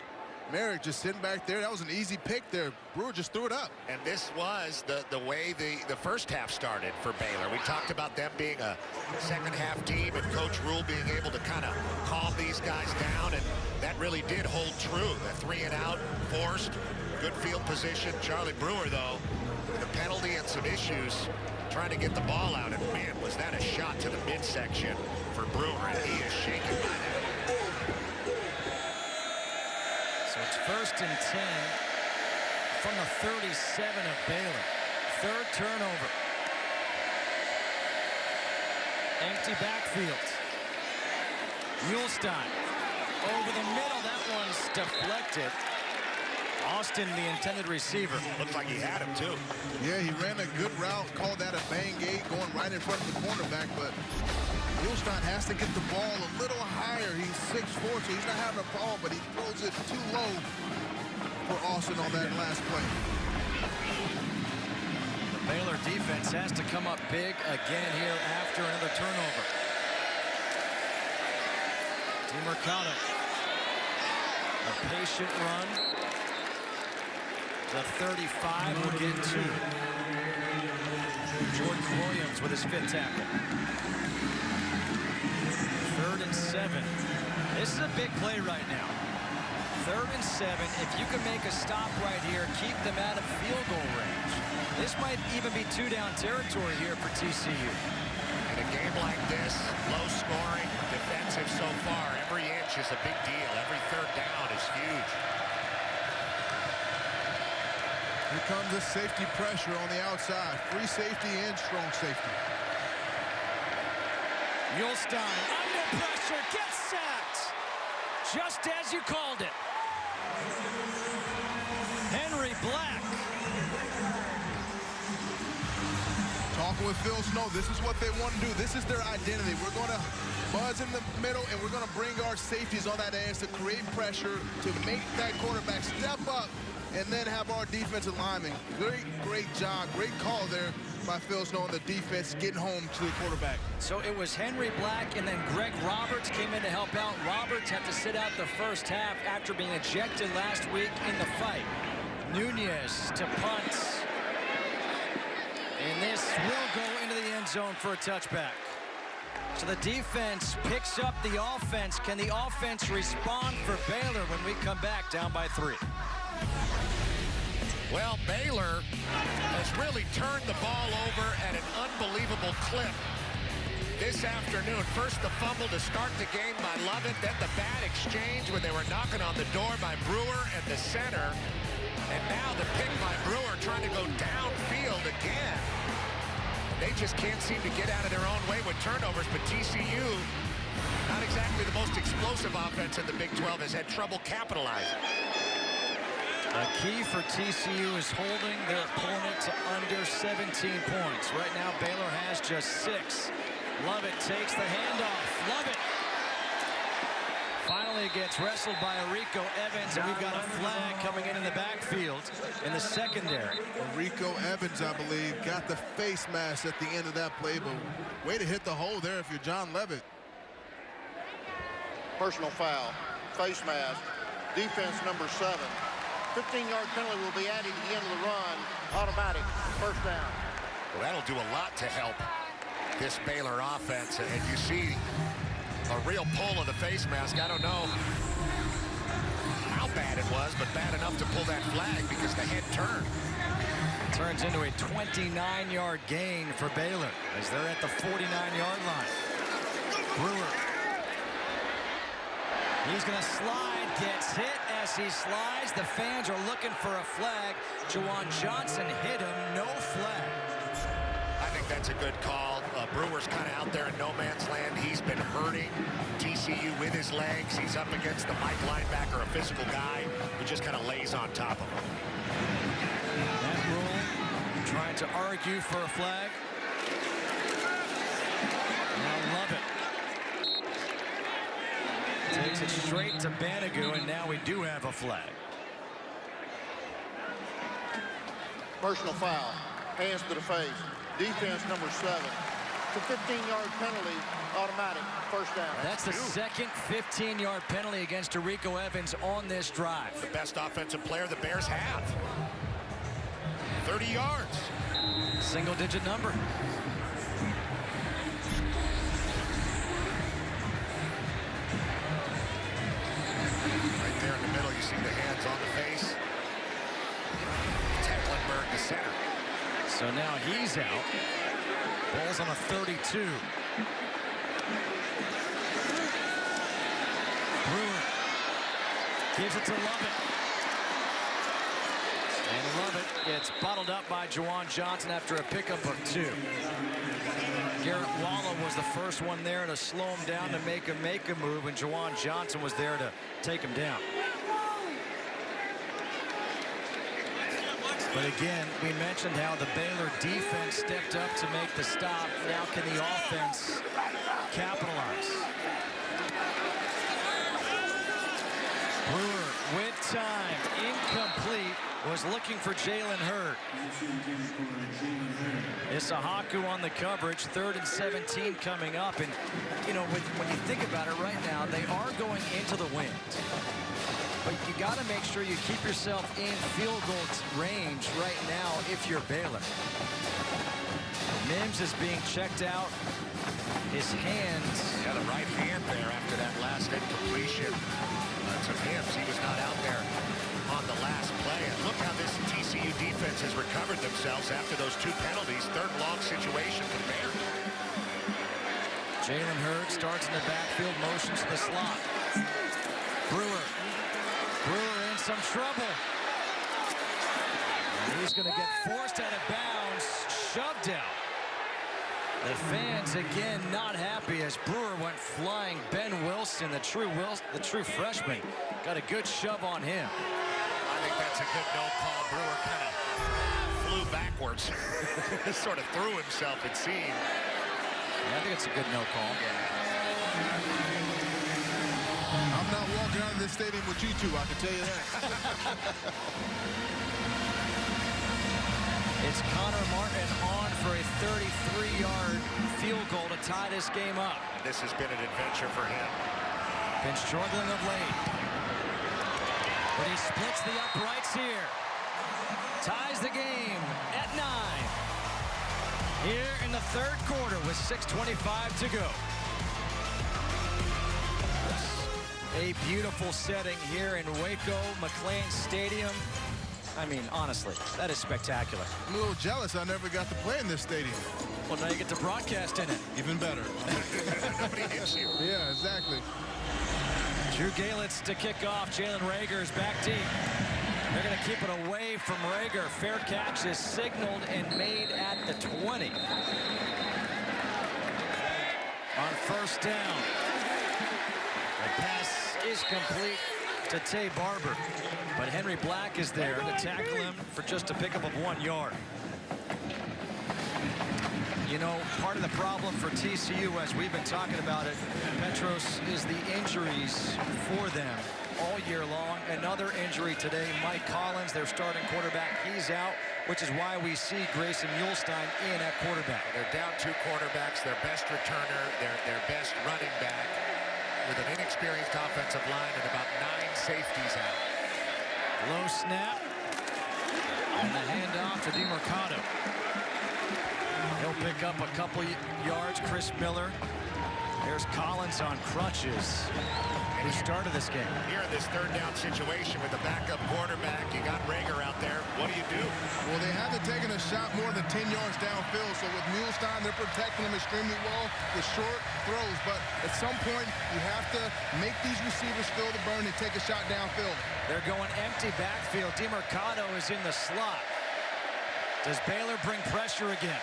Merrick just sitting back there. That was an easy pick there. Brewer just threw it up. And this was the way the first half started for Baylor. We talked about them being a second half team and Coach Rule being able to kind of calm these guys down, and that really did hold true. The 3 and out forced, good field position. Charlie Brewer, though, with a penalty and some issues, trying to get the ball out, and man, was that a shot to the midsection for Brewer, and he is shaken by that. So it's 1st and 10 from the 37 of Baylor. 3rd turnover. Empty backfield. Muhlstein over the middle. That one's deflected. Austin, the intended receiver. Looked like he had him, too. Yeah, he ran a good route, called that a bang gate, going right in front of the cornerback, but Muhlstein has to get the ball a little higher. He's 6'4", so he's not having a problem, but he throws it too low for Austin on that last play. The Baylor defense has to come up big again here after another turnover. DeMercado. A patient run. The 35 will get 2. Jordan Williams with his 5th tackle. 3rd and 7. This is a big play right now. 3rd and 7. If you can make a stop right here, keep them out of field goal range. This might even be 2-down territory here for TCU. In a game like this, low scoring, defensive so far, every inch is a big deal. Every 3rd down is huge. Here comes the safety pressure on the outside. Free safety and strong safety. Muhlstein under pressure, gets sacked. Just as you called it. Henry Black. Talking with Phil Snow, this is what they want to do. This is their identity. We're going to buzz in the middle, and we're going to bring our safeties on that edge to create pressure, to make that quarterback step up, and then have our defensive linemen. Great job, great call there by Phil Snow and the defense getting home to the quarterback. So it was Henry Black, and then Greg Roberts came in to help out. Roberts had to sit out the first half after being ejected last week in the fight. Nunez to punt. And this will go into the end zone for a touchback. So the defense picks up the offense. Can the offense respond for Baylor when we come back down by 3? Well, Baylor has really turned the ball over at an unbelievable clip this afternoon. First the fumble to start the game by Lovett, then the bad exchange when they were knocking on the door by Brewer and the center. And now the pick by Brewer trying to go downfield again. They just can't seem to get out of their own way with turnovers, but TCU, not exactly the most explosive offense in the Big 12, has had trouble capitalizing. A key for TCU is holding their opponent to under 17 points. Right now, Baylor has just 6. Lovett takes the handoff. Lovett finally gets wrestled by Rico Evans, and we've got a flag coming in the backfield in the secondary. Rico Evans, I believe, got the face mask at the end of that play, but way to hit the hole there if you're John Levitt. Personal foul, face mask, defense number 7. 15-yard penalty will be added to the end of the run. Automatic, first down. Well, that'll do a lot to help this Baylor offense. And you see a real pull of the face mask. I don't know how bad it was, but bad enough to pull that flag because the head turned. Turns into a 29-yard gain for Baylor as they're at the 49-yard line. Brewer. He's going to slide, gets hit as he slides. The fans are looking for a flag. Juwan Johnson hit him, no flag. I think that's a good call. Brewer's kind of out there in no man's land. He's been hurting TCU with his legs. He's up against the Mike linebacker, a physical guy who just kind of lays on top of him. That rule trying to argue for a flag. Now love it. Takes it straight to Banigou, and now we do have a flag. Personal foul. Hands to the face. Defense number 7. It's a 15-yard penalty, automatic, first down. That's the second 15-yard penalty against Rico Evans on this drive. The best offensive player the Bears have. 30 yards. Single-digit number. Right there in the middle, you see the hands on the face. Tecklenburg, the center. So now he's out. Ball's on a 32. Brewer gives it to Lovett. And Lovett gets bottled up by Juwan Johnson after a pickup of 2. Garrett Wallow was the first one there to slow him down to make a move, and Juwan Johnson was there to take him down. But again, we mentioned how the Baylor defense stepped up to make the stop. Now can the offense capitalize? Brewer with time, incomplete, was looking for Jalen Hurd. Isahaku on the coverage, 3rd and 17 coming up. And, you know, when you think about it right now, they are going into the wind. But you got to make sure you keep yourself in field goal range right now if you're Baylor. Mims is being checked out. His hands. Yeah, the right hand there after that last incompletion to Mims. He was not out there on the last play. And look how this TCU defense has recovered themselves after those 2 penalties. 3rd and long situation for Bears. Jalen Hurd starts in the backfield, motions to the slot. Brewer in some trouble. And he's going to get forced out of bounds, shoved out. The fans again not happy as Brewer went flying. Ben Wilson, the true freshman, got a good shove on him. I think that's a good no call. Brewer kind of flew backwards, sort of threw himself, it seemed. Yeah, I think it's a good no call. I'm not walking out of this stadium with you two, I can tell you that. It's Connor Martin on for a 33-yard field goal to tie this game up. This has been an adventure for him. Been struggling of late. But he splits the uprights here. Ties the game at 9. Here in the 3rd quarter with 6:25 to go. A beautiful setting here in Waco, McLean Stadium. I mean, honestly, that is spectacular. I'm a little jealous I never got to play in this stadium. Well, now you get to broadcast in it. Even better. Nobody hits you. Yeah, exactly. Drew Galitz to kick off. Jalen Reagor is back deep. They're going to keep it away from Reagor. Fair catch is signaled and made at the 20. On 1st down. The pass is complete to Tay Barber. But Henry Black is there to tackle him for just a pickup of 1 yard. You know, part of the problem for TCU, as we've been talking about it, Petros, is the injuries for them all year long. Another injury today, Mike Collins, their starting quarterback, he's out, which is why we see Grayson Muhlstein in at quarterback. They're down 2 quarterbacks, their best returner, their best running back. with an inexperienced offensive line and about 9 safeties out. Low snap. And the handoff to DeMarcado. He'll pick up a couple yards. Chris Miller. There's Collins on crutches, who started this game. Here in this third down situation with the backup quarterback, you got Rager out there. What do? Well, they haven't taken a shot more than 10 yards downfield, so with Muhlstein, they're protecting him extremely well, the short throws. But at some point, you have to make these receivers feel the burn and take a shot downfield. They're going empty backfield. DeMarcado is in the slot. Does Baylor bring pressure again?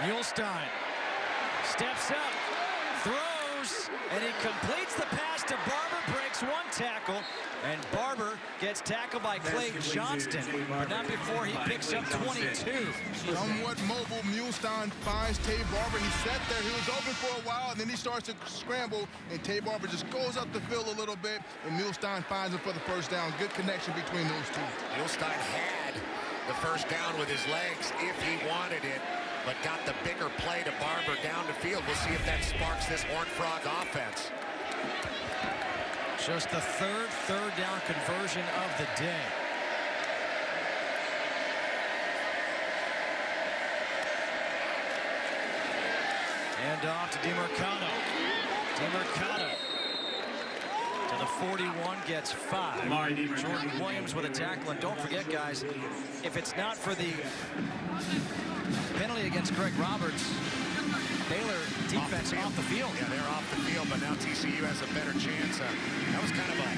Muhlstein steps up, throws, and he completes the pass to Barber, breaks one tackle, and Barber gets tackled by Clay Johnston, but not before he picks up 22. Somewhat mobile, Muhlstein finds Tay Barber. He sat there, he was open for a while, and then he starts to scramble, and Tay Barber just goes up the field a little bit, and Muhlstein finds him for the first down. Good connection between those two. Muhlstein had the first down with his legs if he wanted it, but got the bigger play to Barber down the field. We'll see if that sparks this Horned Frog offense. Just the third down conversion of the day. And off to DeMarcado. DeMarcado to the 41, gets 5. Jordan Williams with a tackle. And don't forget, guys, if it's not for the penalty against Greg Roberts, Baylor defense off the field. Yeah, they're off the field, but now TCU has a better chance. That was kind of a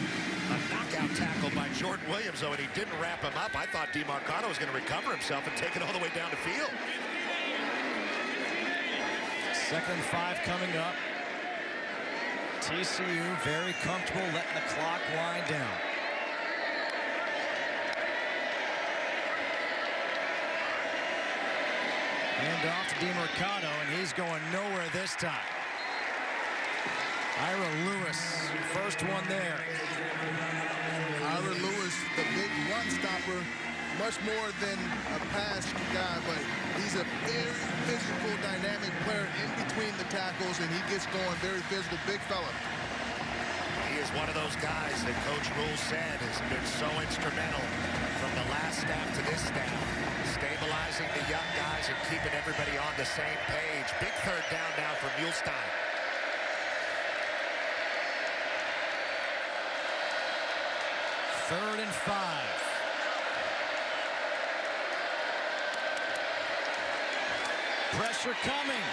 knockout tackle by Jordan Williams, though, and he didn't wrap him up. I thought DeMarcado was going to recover himself and take it all the way down the field. 2nd and 5 coming up. TCU very comfortable letting the clock wind down. Hand off to DeMarcado, and he's going nowhere this time. Ira Lewis, first one there. Ira Lewis, the big run stopper, much more than a pass guy, but he's a very physical, dynamic player in between the tackles, and he gets going, very physical, big fella. He is one of those guys that Coach Rule said has been so instrumental from the last staff to this staff, stabilizing the young guys and keeping everybody on the same page. Big third down now for Muhlstein. Third and 5. Pressure coming.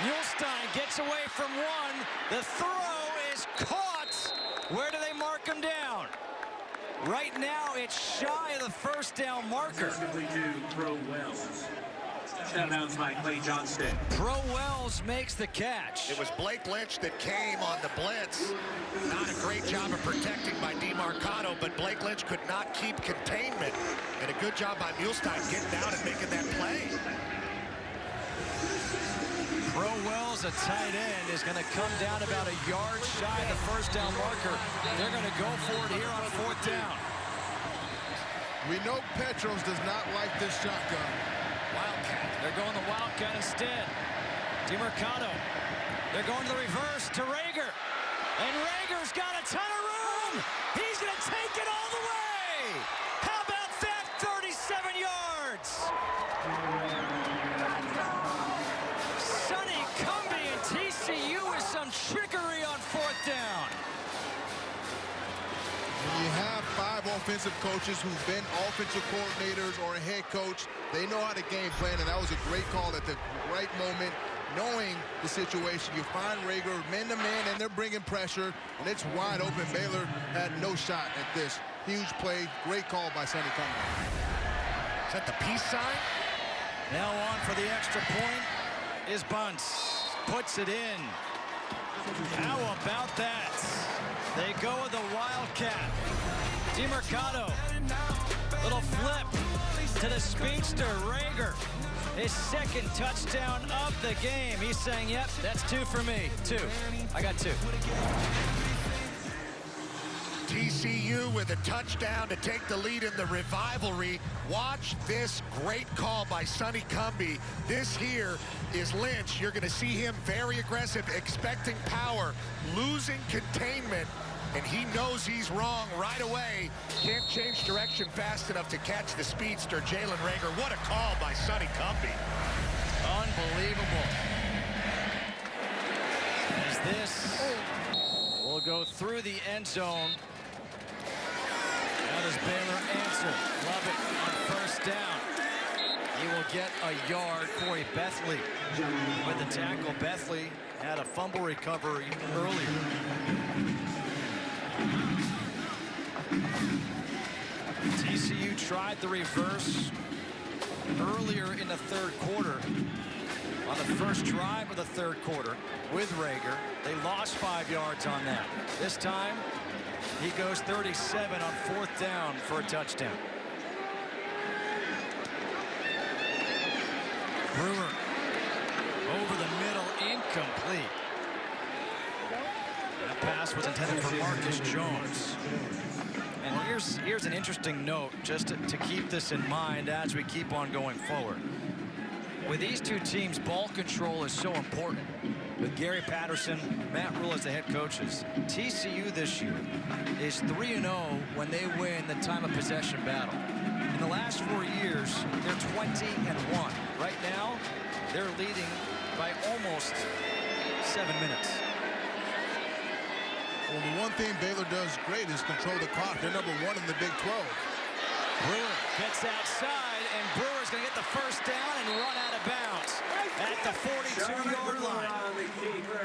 Muhlstein gets away from one. The throw is caught. Where do they mark him down? Right now, it's shy of the first down marker. Shutdowns by Clay Johnston. Pro Wells makes the catch. It was Blake Lynch that came on the blitz. Not a great job of protecting by DeMarcado, but Blake Lynch could not keep containment. And a good job by Muhlstein getting out and making that play. Pro Wells, a tight end, is going to come down about a yard shy of the first down marker. They're going to go for it here on 4th down. We know Petros does not like this shotgun. Wildcat. They're going the Wildcat instead. DeMarcado. They're going to the reverse to Rager. And Rager's got a ton of room. He's going to take it all the way. How about that? 37 yards. Sonny Cumbie and TCU with some trickery on 4th down. When you have 5 offensive coaches who've been offensive coordinators or a head coach, they know how to game plan, and that was a great call at the right moment. Knowing the situation, you find Rager man-to-man, and they're bringing pressure, and it's wide open. Baylor had no shot at this. Huge play, great call by Sonny Cumbie. Is that the peace sign? Now on for the extra point is Bunce. Puts it in. How about that? They go with the Wildcat. DeMarcado. Little flip to the speedster, Rager. His 2nd touchdown of the game. He's saying, yep, that's 2 for me. 2. I got 2. TCU with a touchdown to take the lead in the Revivalry. Watch this great call by Sonny Cumbie. This here is Lynch. You're going to see him very aggressive, expecting power, losing containment, and he knows he's wrong right away. Can't change direction fast enough to catch the speedster, Jalen Reagor. What a call by Sonny Cumbie. Unbelievable. As this will go through the end zone. How does Baylor answer? Love it on first down. He will get a yard. Corey Bethley with the tackle. Bethley had a fumble recovery earlier. TCU tried the reverse earlier in the third quarter. On the first drive of the third quarter with Reagor. They lost 5 yards on that. This time, he goes 37 on fourth down for a touchdown. Brewer over the middle, incomplete. That pass was intended for Marcus Jones. And here's an interesting note, just to keep this in mind as we keep on going forward. With these two teams, ball control is so important. With Gary Patterson, Matt Rule as the head coaches, TCU this year is 3-0 when they win the time of possession battle. In the last 4 years, they're 20-1. Right now, they're leading by almost 7 minutes. Well, the one thing Baylor does great is control the clock. They're number 1 in the Big 12. Brewer gets outside, and Brewer's going to get the first down and run out of bounds at the 42-yard line.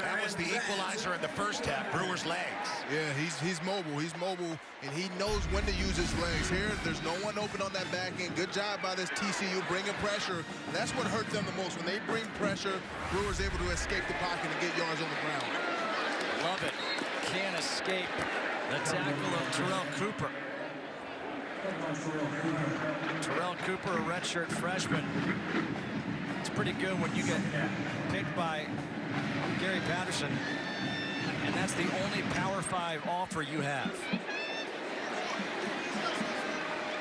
That was the equalizer in the first half, Brewer's legs. Yeah, he's mobile. He's mobile, and he knows when to use his legs. Here, there's no one open on that back end. Good job by this TCU bringing pressure. That's what hurts them the most. When they bring pressure, Brewer's able to escape the pocket and get yards on the ground. Love it. Can't escape the tackle of Terrell Cooper. Terrell Cooper, a redshirt freshman. It's pretty good when you get picked by Gary Patterson, and that's the only Power 5 offer you have.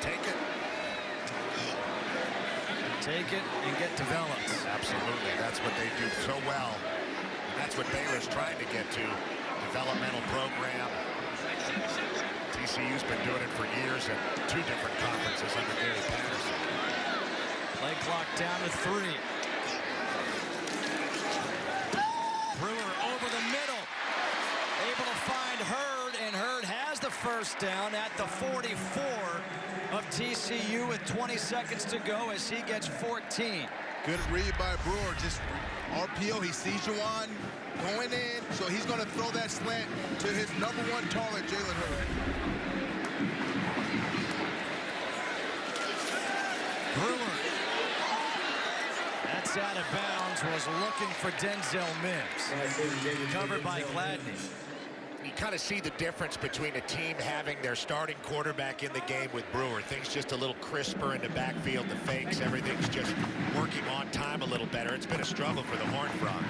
Take it. Take it and get developed. Absolutely. That's what they do so well. And that's what Baylor's trying to get to. Developmental program. TCU's been doing it for years in 2 different conferences under Gary Patterson. Play clock down to 3. Brewer over the middle. Able to find Hurd, and Hurd has the first down at the 44 of TCU with 20 seconds to go as he gets 14. Good read by Brewer. Just RPO. He sees Juwan going in, so he's going to throw that slant to his number 1 target, Jalen Hurd. Brewer. That's out of bounds. Was looking for Denzel Mims. Covered by Gladney. You kind of see the difference between a team having their starting quarterback in the game with Brewer. Things just a little crisper in the backfield, the fakes, everything's just working on time a little better. It's been a struggle for the Horned Frogs.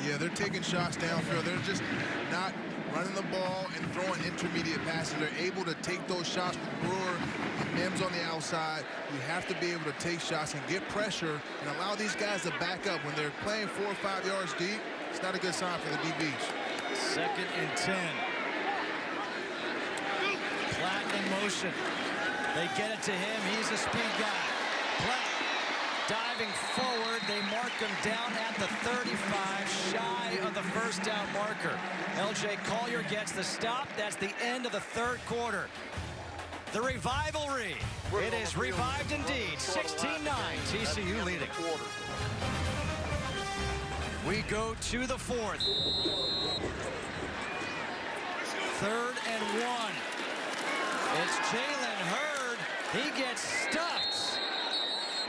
Yeah, they're taking shots downfield. They're just not running the ball and throwing intermediate passes. They're able to take those shots with Brewer and Mims on the outside. You have to be able to take shots and get pressure and allow these guys to back up. When they're playing 4 or 5 yards deep, it's not a good sign for the DBs. 2nd and 10. Platt in motion. They get it to him. He's a speed guy. Platt diving forward. They mark him down at the 35, shy of the first down marker. LJ Collier gets the stop. That's the end of the third quarter. The Revivalry. It is revived indeed. 16-9, TCU leading. We go to the 4th. 3rd and 1. It's Jalen Hurd. He gets stuffed.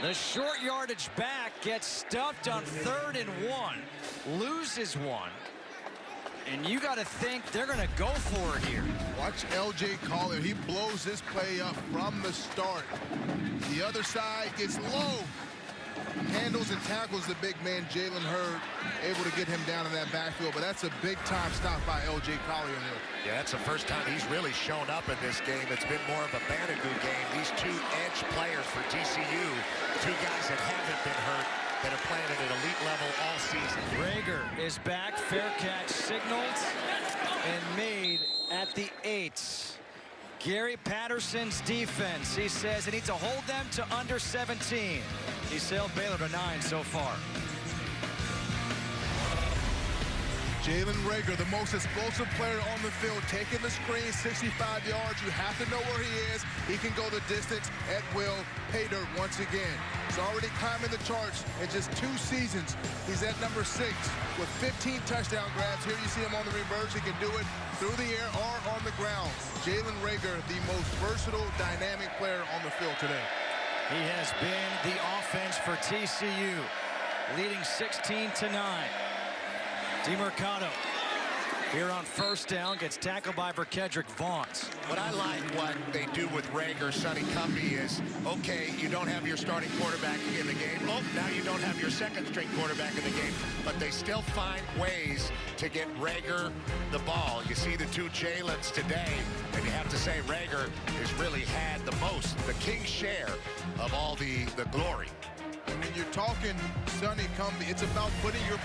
The short yardage back gets stuffed on 3rd and 1. Loses 1. And you got to think they're going to go for it here. Watch LJ Collier. He blows this play up from the start. The other side gets low. handles and tackles the big man, Jalen Hurd, able to get him down in that backfield. But that's a big-time stop by L.J. Collier here. Yeah, that's the first time he's really shown up in this game. It's been more of a Banagoo game. These two edge players for TCU, two guys that haven't been hurt, that are playing at an elite level all season. Rager is back. Fair catch signaled and made at the 8. Gary Patterson's defense, he says they need to hold them to under 17. He sailed Baylor to 9 so far. Jalen Rager, the most explosive player on the field, taking the screen 65 yards. You have to know where he is. He can go the distance at will. Pay dirt once again. He's already climbing the charts in just 2 seasons. He's at number 6 with 15 touchdown grabs. Here you see him on the reverse. He can do it through the air or on the ground. Jalen Rager, the most versatile, dynamic player on the field today. He has been the offense for TCU, leading 16-9. DeMercado here on first down, gets tackled by Verkedrick Vaughns. What I like what they do with Rager, Sonny Cumbie, is, okay, you don't have your starting quarterback in the game. Oh, now you don't have your second-string quarterback in the game. But they still find ways to get Rager the ball. You see the two Jalens today, and you have to say Rager has really had the most, the king's share of all the glory. And when you're talking Sonny Cumbie, it's about putting your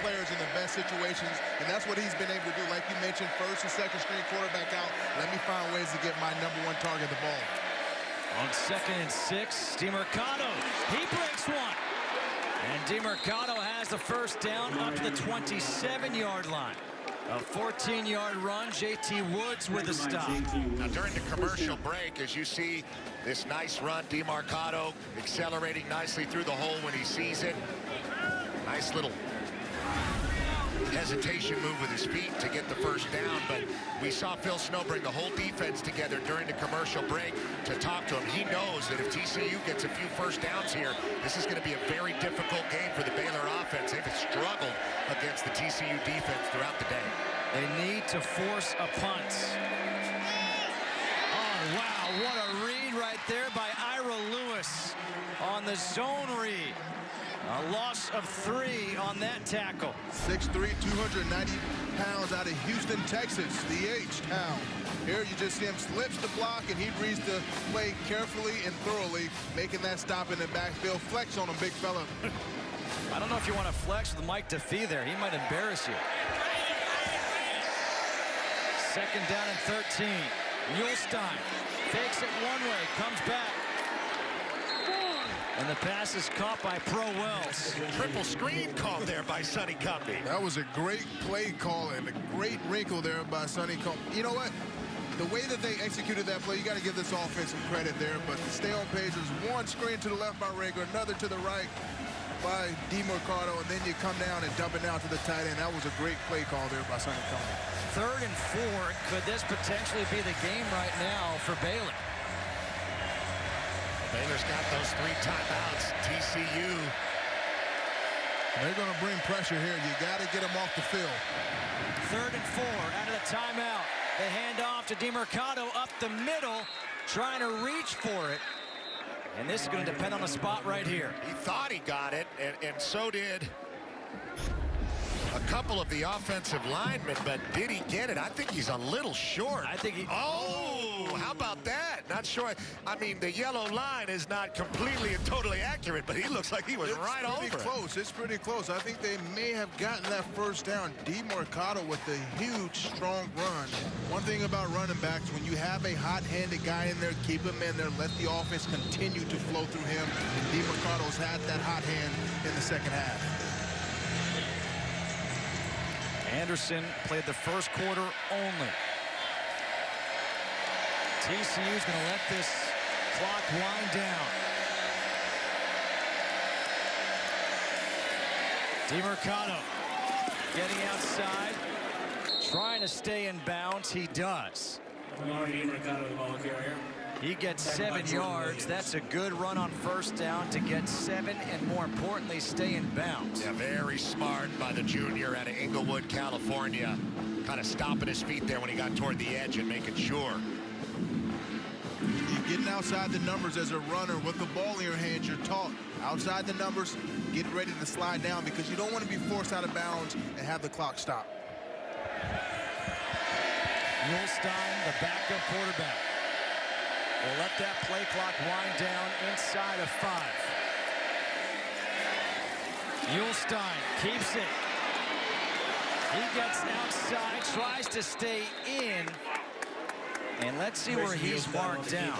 players in the best situations, and that's what he's been able to do. Like you mentioned, first and second string quarterback out. Let me find ways to get my #1 target the ball. On 2nd and 6, DeMercado, he breaks one. And DeMercado has the first down up to the 27-yard line. A 14-yard run. J.T. Woods with a stop. Now during the commercial break, as you see this nice run, DeMercado accelerating nicely through the hole when he sees it. Nice little hesitation move with his feet to get the first down, but we saw Phil Snow bring the whole defense together during the commercial break to talk to him. He knows that if TCU gets a few first downs here, this is going to be a very difficult game for the Baylor offense. They've struggled against the TCU defense throughout the day. They need to force a punt. Oh, wow, what a read right there by Ira Lewis on the zone read. A loss of 3 on that tackle. 6'3", 290 pounds out of Houston, Texas, the H-Town. Here you just see him slips the block, and he reads the play carefully and thoroughly, making that stop in the backfield. Flex on him, big fella. I don't know if you want to flex with Mike DeFee there. He might embarrass you. 2nd down and 13. Muhlstein fakes it one way, comes back. And the pass is caught by Pro Wells. Triple screen call there by Sonny Cumbie. That was a great play call and a great wrinkle there by Sonny Cumbie. You know what? The way that they executed that play, you got to give this offense some credit there. But to stay on page, there's one screen to the left by Rager, another to the right by DeMercado, and then you come down and dump it down to the tight end. That was a great play call there by Sonny Cumbie. 3rd and 4. Could this potentially be the game right now for Baylor? Baylor's got those 3 timeouts. TCU. They're going to bring pressure here. You got to get them off the field. 3rd and 4 out of the timeout. They hand off to DeMercado up the middle, trying to reach for it. And this is going to depend on the spot right here. He thought he got it, and so did a couple of the offensive linemen, but did he get it? I think he's a little short. I think he... Oh, how about that? Not sure. I mean, the yellow line is not completely and totally accurate, but he looks like he was right over it. It's pretty close. It's pretty close. I think they may have gotten that first down. DeMercado with a huge, strong run. One thing about running backs, when you have a hot-handed guy in there, keep him in there, let the offense continue to flow through him. And DeMercado's had that hot hand in the second half. Anderson played the first quarter only. TCU's going to let this clock wind down. DeMercado getting outside, trying to stay in bounds. He does. He gets 7 yards. That's a good run on first down to get 7 and, more importantly, stay in bounds. Yeah, very smart by the junior out of Inglewood, California. Kind of stopping his feet there when he got toward the edge and making sure. You getting outside the numbers as a runner with the ball in your hands. You're taught outside the numbers, get ready to slide down because you don't want to be forced out of bounds and have the clock stop. Mulstein, the backup quarterback, will let that play clock wind down inside of 5. Mulstein keeps it. He gets outside, tries to stay in, and let's see where he's marked down.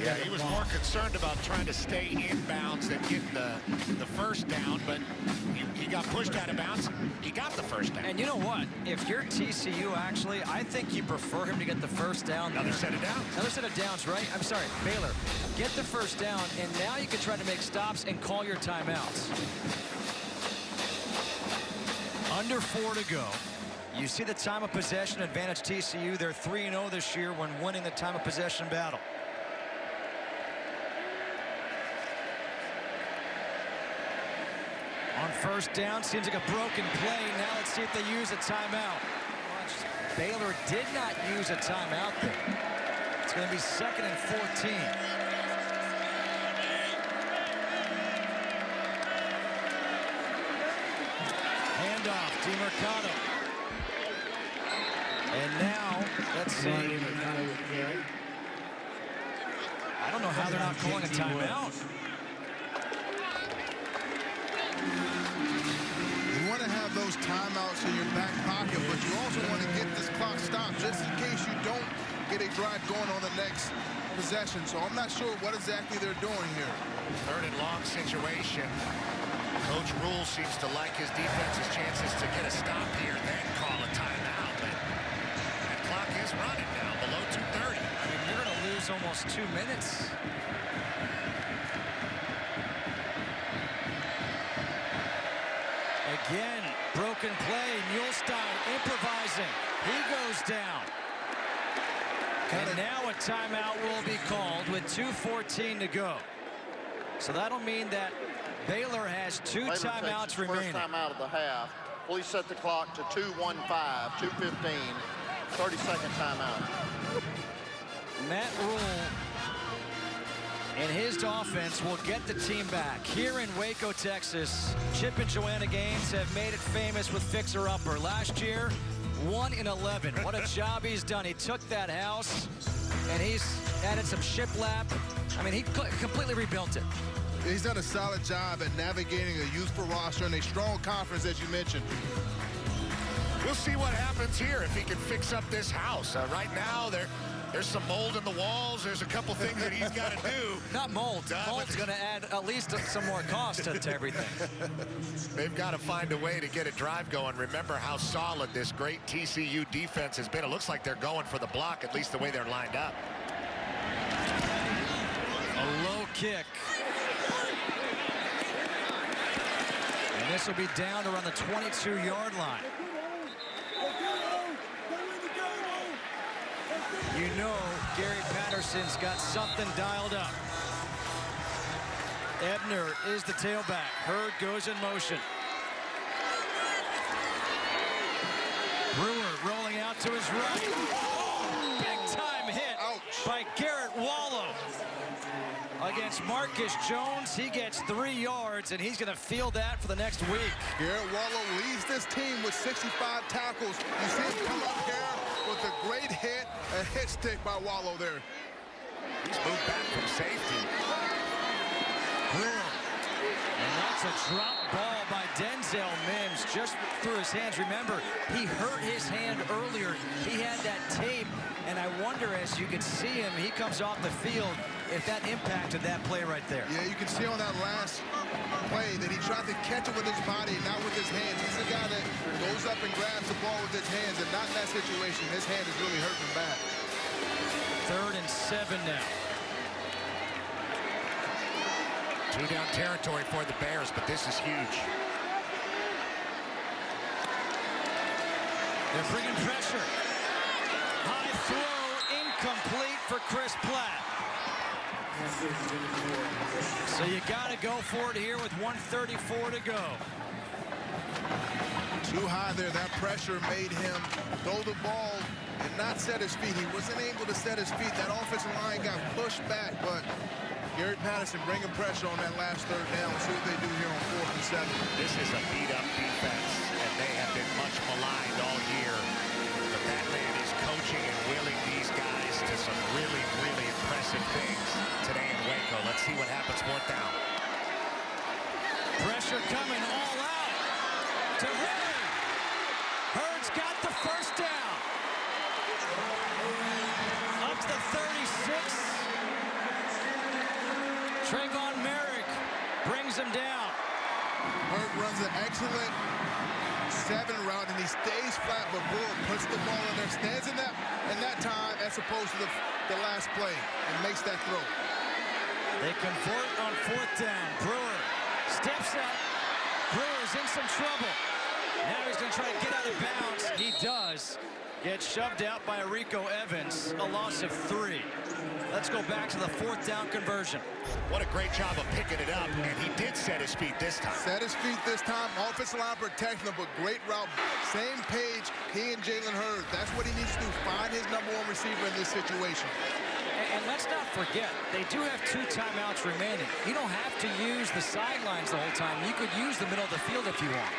Yeah, he was more concerned about trying to stay in bounds than getting the first down, but he got pushed out of bounds. He got the first down. And you know what? If you're TCU, actually, I think you prefer him to get the first down. Another set of downs. Another set of downs, right? I'm sorry, Baylor. Get the first down, and now you can try to make stops and call your timeouts. Under 4 to go. You see the time of possession advantage TCU. They're 3-0 this year when winning the time of possession battle. On first down, seems like a broken play. Now let's see if they use a timeout. Watch, Baylor did not use a timeout there. It's going to be 2nd and 14. Handoff, DeMercado. And now, let's see. I don't know how they're not calling a timeout. You want to have those timeouts in your back pocket, but you also want to get this clock stopped just in case you don't get a drive going on the next possession. So I'm not sure what exactly they're doing here. 3rd and long situation. Coach Rule seems to like his defense's chances to get a stop here, then call a timeout. But that clock is running now, below 2:30. I mean, you're going to lose almost 2 minutes. Again, broken play. Mulstein improvising. He goes down. And now a timeout will be called with 2:14 to go. So that'll mean that Baylor has 2 Baylor timeouts takes his remaining. First timeout of the half. Please set the clock to 2:15, 2:15. 30-second timeout. Matt Rule and his offense will get the team back. Here in Waco, Texas, Chip and Joanna Gaines have made it famous with Fixer Upper. Last year, 1-11. What a job he's done. He took that house, and he's added some shiplap. I mean, he completely rebuilt it. He's done a solid job at navigating a youthful roster and a strong conference, as you mentioned. We'll see what happens here if he can fix up this house. Right now, there's some mold in the walls. There's a couple things that he's got to do. Not mold. Mold's going to add at least some more cost to everything. They've got to find a way to get a drive going. Remember how solid this great TCU defense has been. It looks like they're going for the block, at least the way they're lined up. A low kick. And this will be down around the 22-yard line. You know Gary Patterson's got something dialed up. Ebner is the tailback. Hurd goes in motion. Brewer rolling out to his right. Oh, big-time hit by Garrett Wallow. Against Marcus Jones, he gets 3 yards, and he's going to field that for the next week. Garrett Wallow leads this team with 65 tackles. You see him come up here with a great hit, a hit stick by Wallow there. He's moved back from safety. And that's a drop ball by Denzel Mims just through his hands. Remember, he hurt his hand earlier. He had that tape, and I wonder, as you can see him, he comes off the field, if that impacted that play right there. Yeah, you can see on that last play that he tried to catch it with his body, not with his hands. He's the guy that goes up and grabs the ball with his hands, and not in that situation. His hand is really hurting him bad. 3rd and 7 now. 2-down territory for the Bears, but this is huge. They're bringing pressure. High throw, incomplete for Chris Platt. So you got to go for it here with 1:34 to go. Too high there. That pressure made him throw the ball did not set his feet. He wasn't able to set his feet. That offensive line got pushed back, but Gary Patterson bringing pressure on that last third down. We'll see what they do here on 4th and 7. This is a beat-up defense, and they have been much maligned all year. But that man is coaching and willing these guys to some really, really impressive things today in Waco. Let's see what happens 4th down. Pressure coming all out to Hurd. Hurd's got the first down. Up to the 36. Trayvon Merrick brings him down. Hurd runs an excellent 7 route, and he stays flat, but Brewer puts the ball in there, stands in that time as opposed to the last play, and makes that throw. They convert on 4th down. Brewer steps up. Brewer's in some trouble. Now he's going to try to get out of bounds. He does. Gets shoved out by Rico Evans. A loss of 3. Let's go back to the 4th down conversion. What a great job of picking it up, and he did set his feet this time. Set his feet this time. Offensive line protecting him, but great route. Same page, he and Jalen Hurd. That's what he needs to do, find his #1 receiver in this situation. And let's not forget, they do have 2 timeouts remaining. You don't have to use the sidelines the whole time. You could use the middle of the field if you want.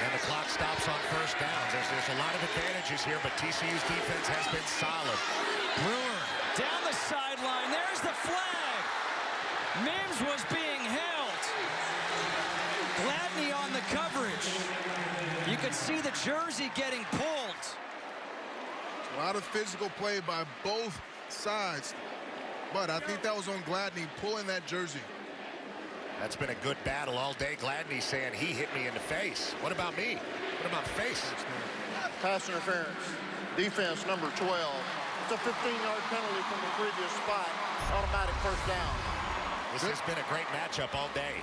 And the clock stops on 1st downs. There's a lot of advantages here, but TCU's defense has been solid. Brewer down the sideline. There's the flag. Mims was being held. Gladney on the coverage. You could see the jersey getting pulled. A lot of physical play by both sides, but I think that was on Gladney pulling that jersey. That's been a good battle all day. Gladney saying he hit me in the face. What about me? What about face? Pass interference. Defense number 12. It's a 15-yard penalty from the previous spot. Automatic 1st down. This has been a great matchup all day.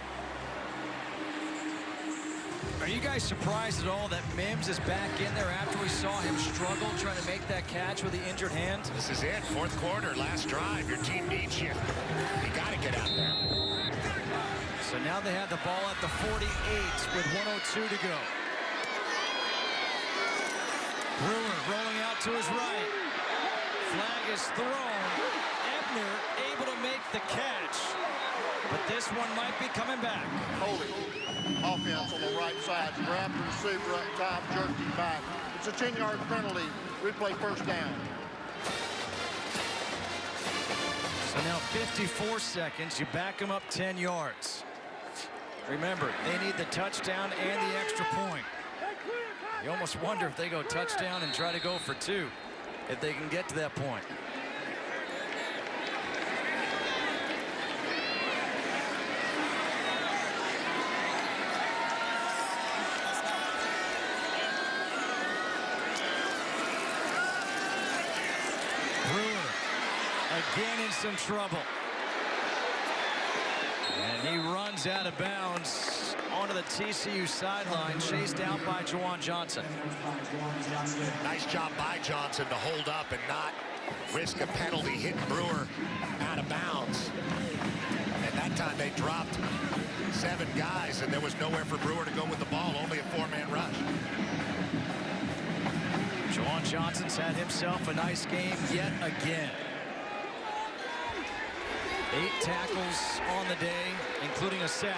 Are you guys surprised at all that Mims is back in there after we saw him struggle trying to make that catch with the injured hand? This is it. 4th quarter, last drive. Your team needs you. You got to get out there. So now they have the ball at the 48 with 1:02 to go. Brewer rolling out to his right. Flag is thrown. Ebner able to make the catch. But this one might be coming back. Holding. Offense on the right side. Grab the receiver up top, jerked him back. It's a 10-yard penalty. Replay 1st down. So now 54 seconds. You back them up 10 yards. Remember, they need the touchdown and the extra point. You almost wonder if they go touchdown and try to go for 2, if they can get to that point. Brewer again in some trouble. And he runs out of bounds onto the TCU sideline, chased down by Juwan Johnson. Nice job by Johnson to hold up and not risk a penalty, hitting Brewer out of bounds. And that time they dropped 7 guys, and there was nowhere for Brewer to go with the ball, only a 4-man rush. Juwan Johnson's had himself a nice game yet again. 8 tackles on the day, including a sack.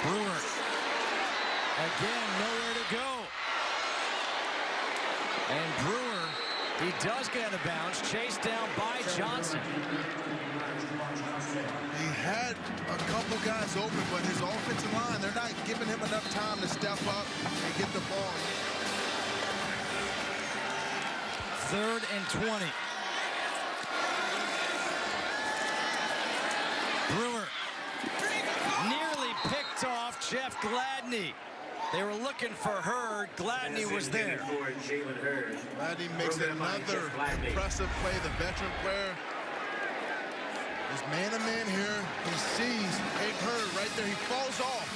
Brewer, again, nowhere to go. And Brewer, he does get out of bounds, chased down by Johnson. He had a couple guys open, but his offensive line, they're not giving him enough time to step up and get the ball. 3rd and 20. Brewer nearly picked off Jeff Gladney. They were looking for Hurd. Gladney was there. Gladney makes another impressive play. The veteran player is man-to-man here. He sees Hurd right there. He falls off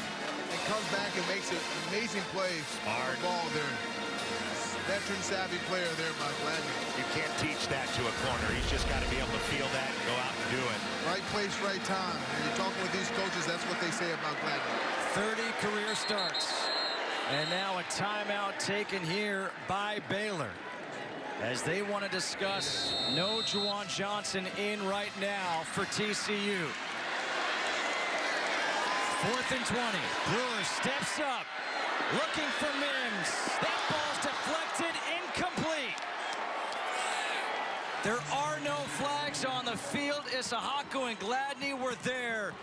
and comes back and makes an amazing play. Smart ball there. Veteran savvy player there by Gladney. You can't teach that to a corner. He's just got to be able to feel that and go out and do it. Right place, right time. When you're talking with these coaches, that's what they say about Gladney. 30 career starts. And now a timeout taken here by Baylor, as they want to discuss no Juwan Johnson in right now for TCU. 4th and 20. Brewer steps up, looking for Mims. That ball's deflected, incomplete. There are no flags on the field. Issahaku and Gladney were there.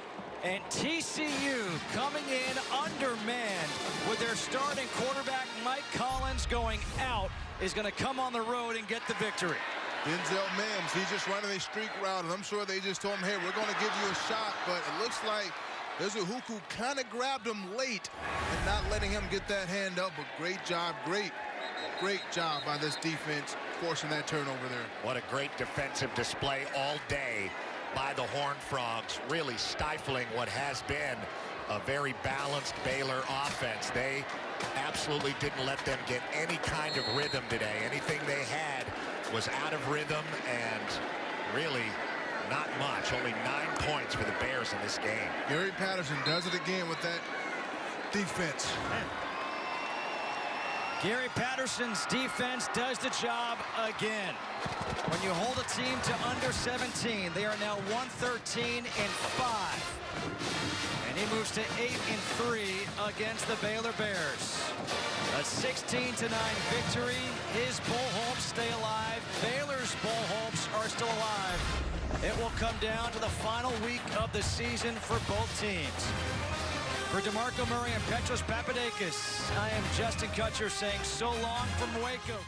And TCU coming in undermanned with their starting quarterback, Mike Collins, going out, is going to come on the road and get the victory. Denzel Mims, he's just running a streak route, and I'm sure they just told him, hey, we're going to give you a shot, but it looks like Issahaku kind of grabbed him late and not letting him get that hand up, but great job, great job by this defense forcing that turnover there. What a great defensive display all day by the Horned Frogs, really stifling what has been a very balanced Baylor offense. They absolutely didn't let them get any kind of rhythm today. Anything they had was out of rhythm, and really not much. Only 9 points for the Bears in this game. Gary Patterson does it again with that defense. Gary Patterson's defense does the job again. When you hold a team to under 17, they are now 113-5. And he moves to 8-3 against the Baylor Bears. A 16-9 victory. His bull hopes stay alive. Baylor's bull hopes are still alive. It will come down to the final week of the season for both teams. For DeMarco Murray and Petros Papadakis, I am Justin Kutcher saying so long from Waco.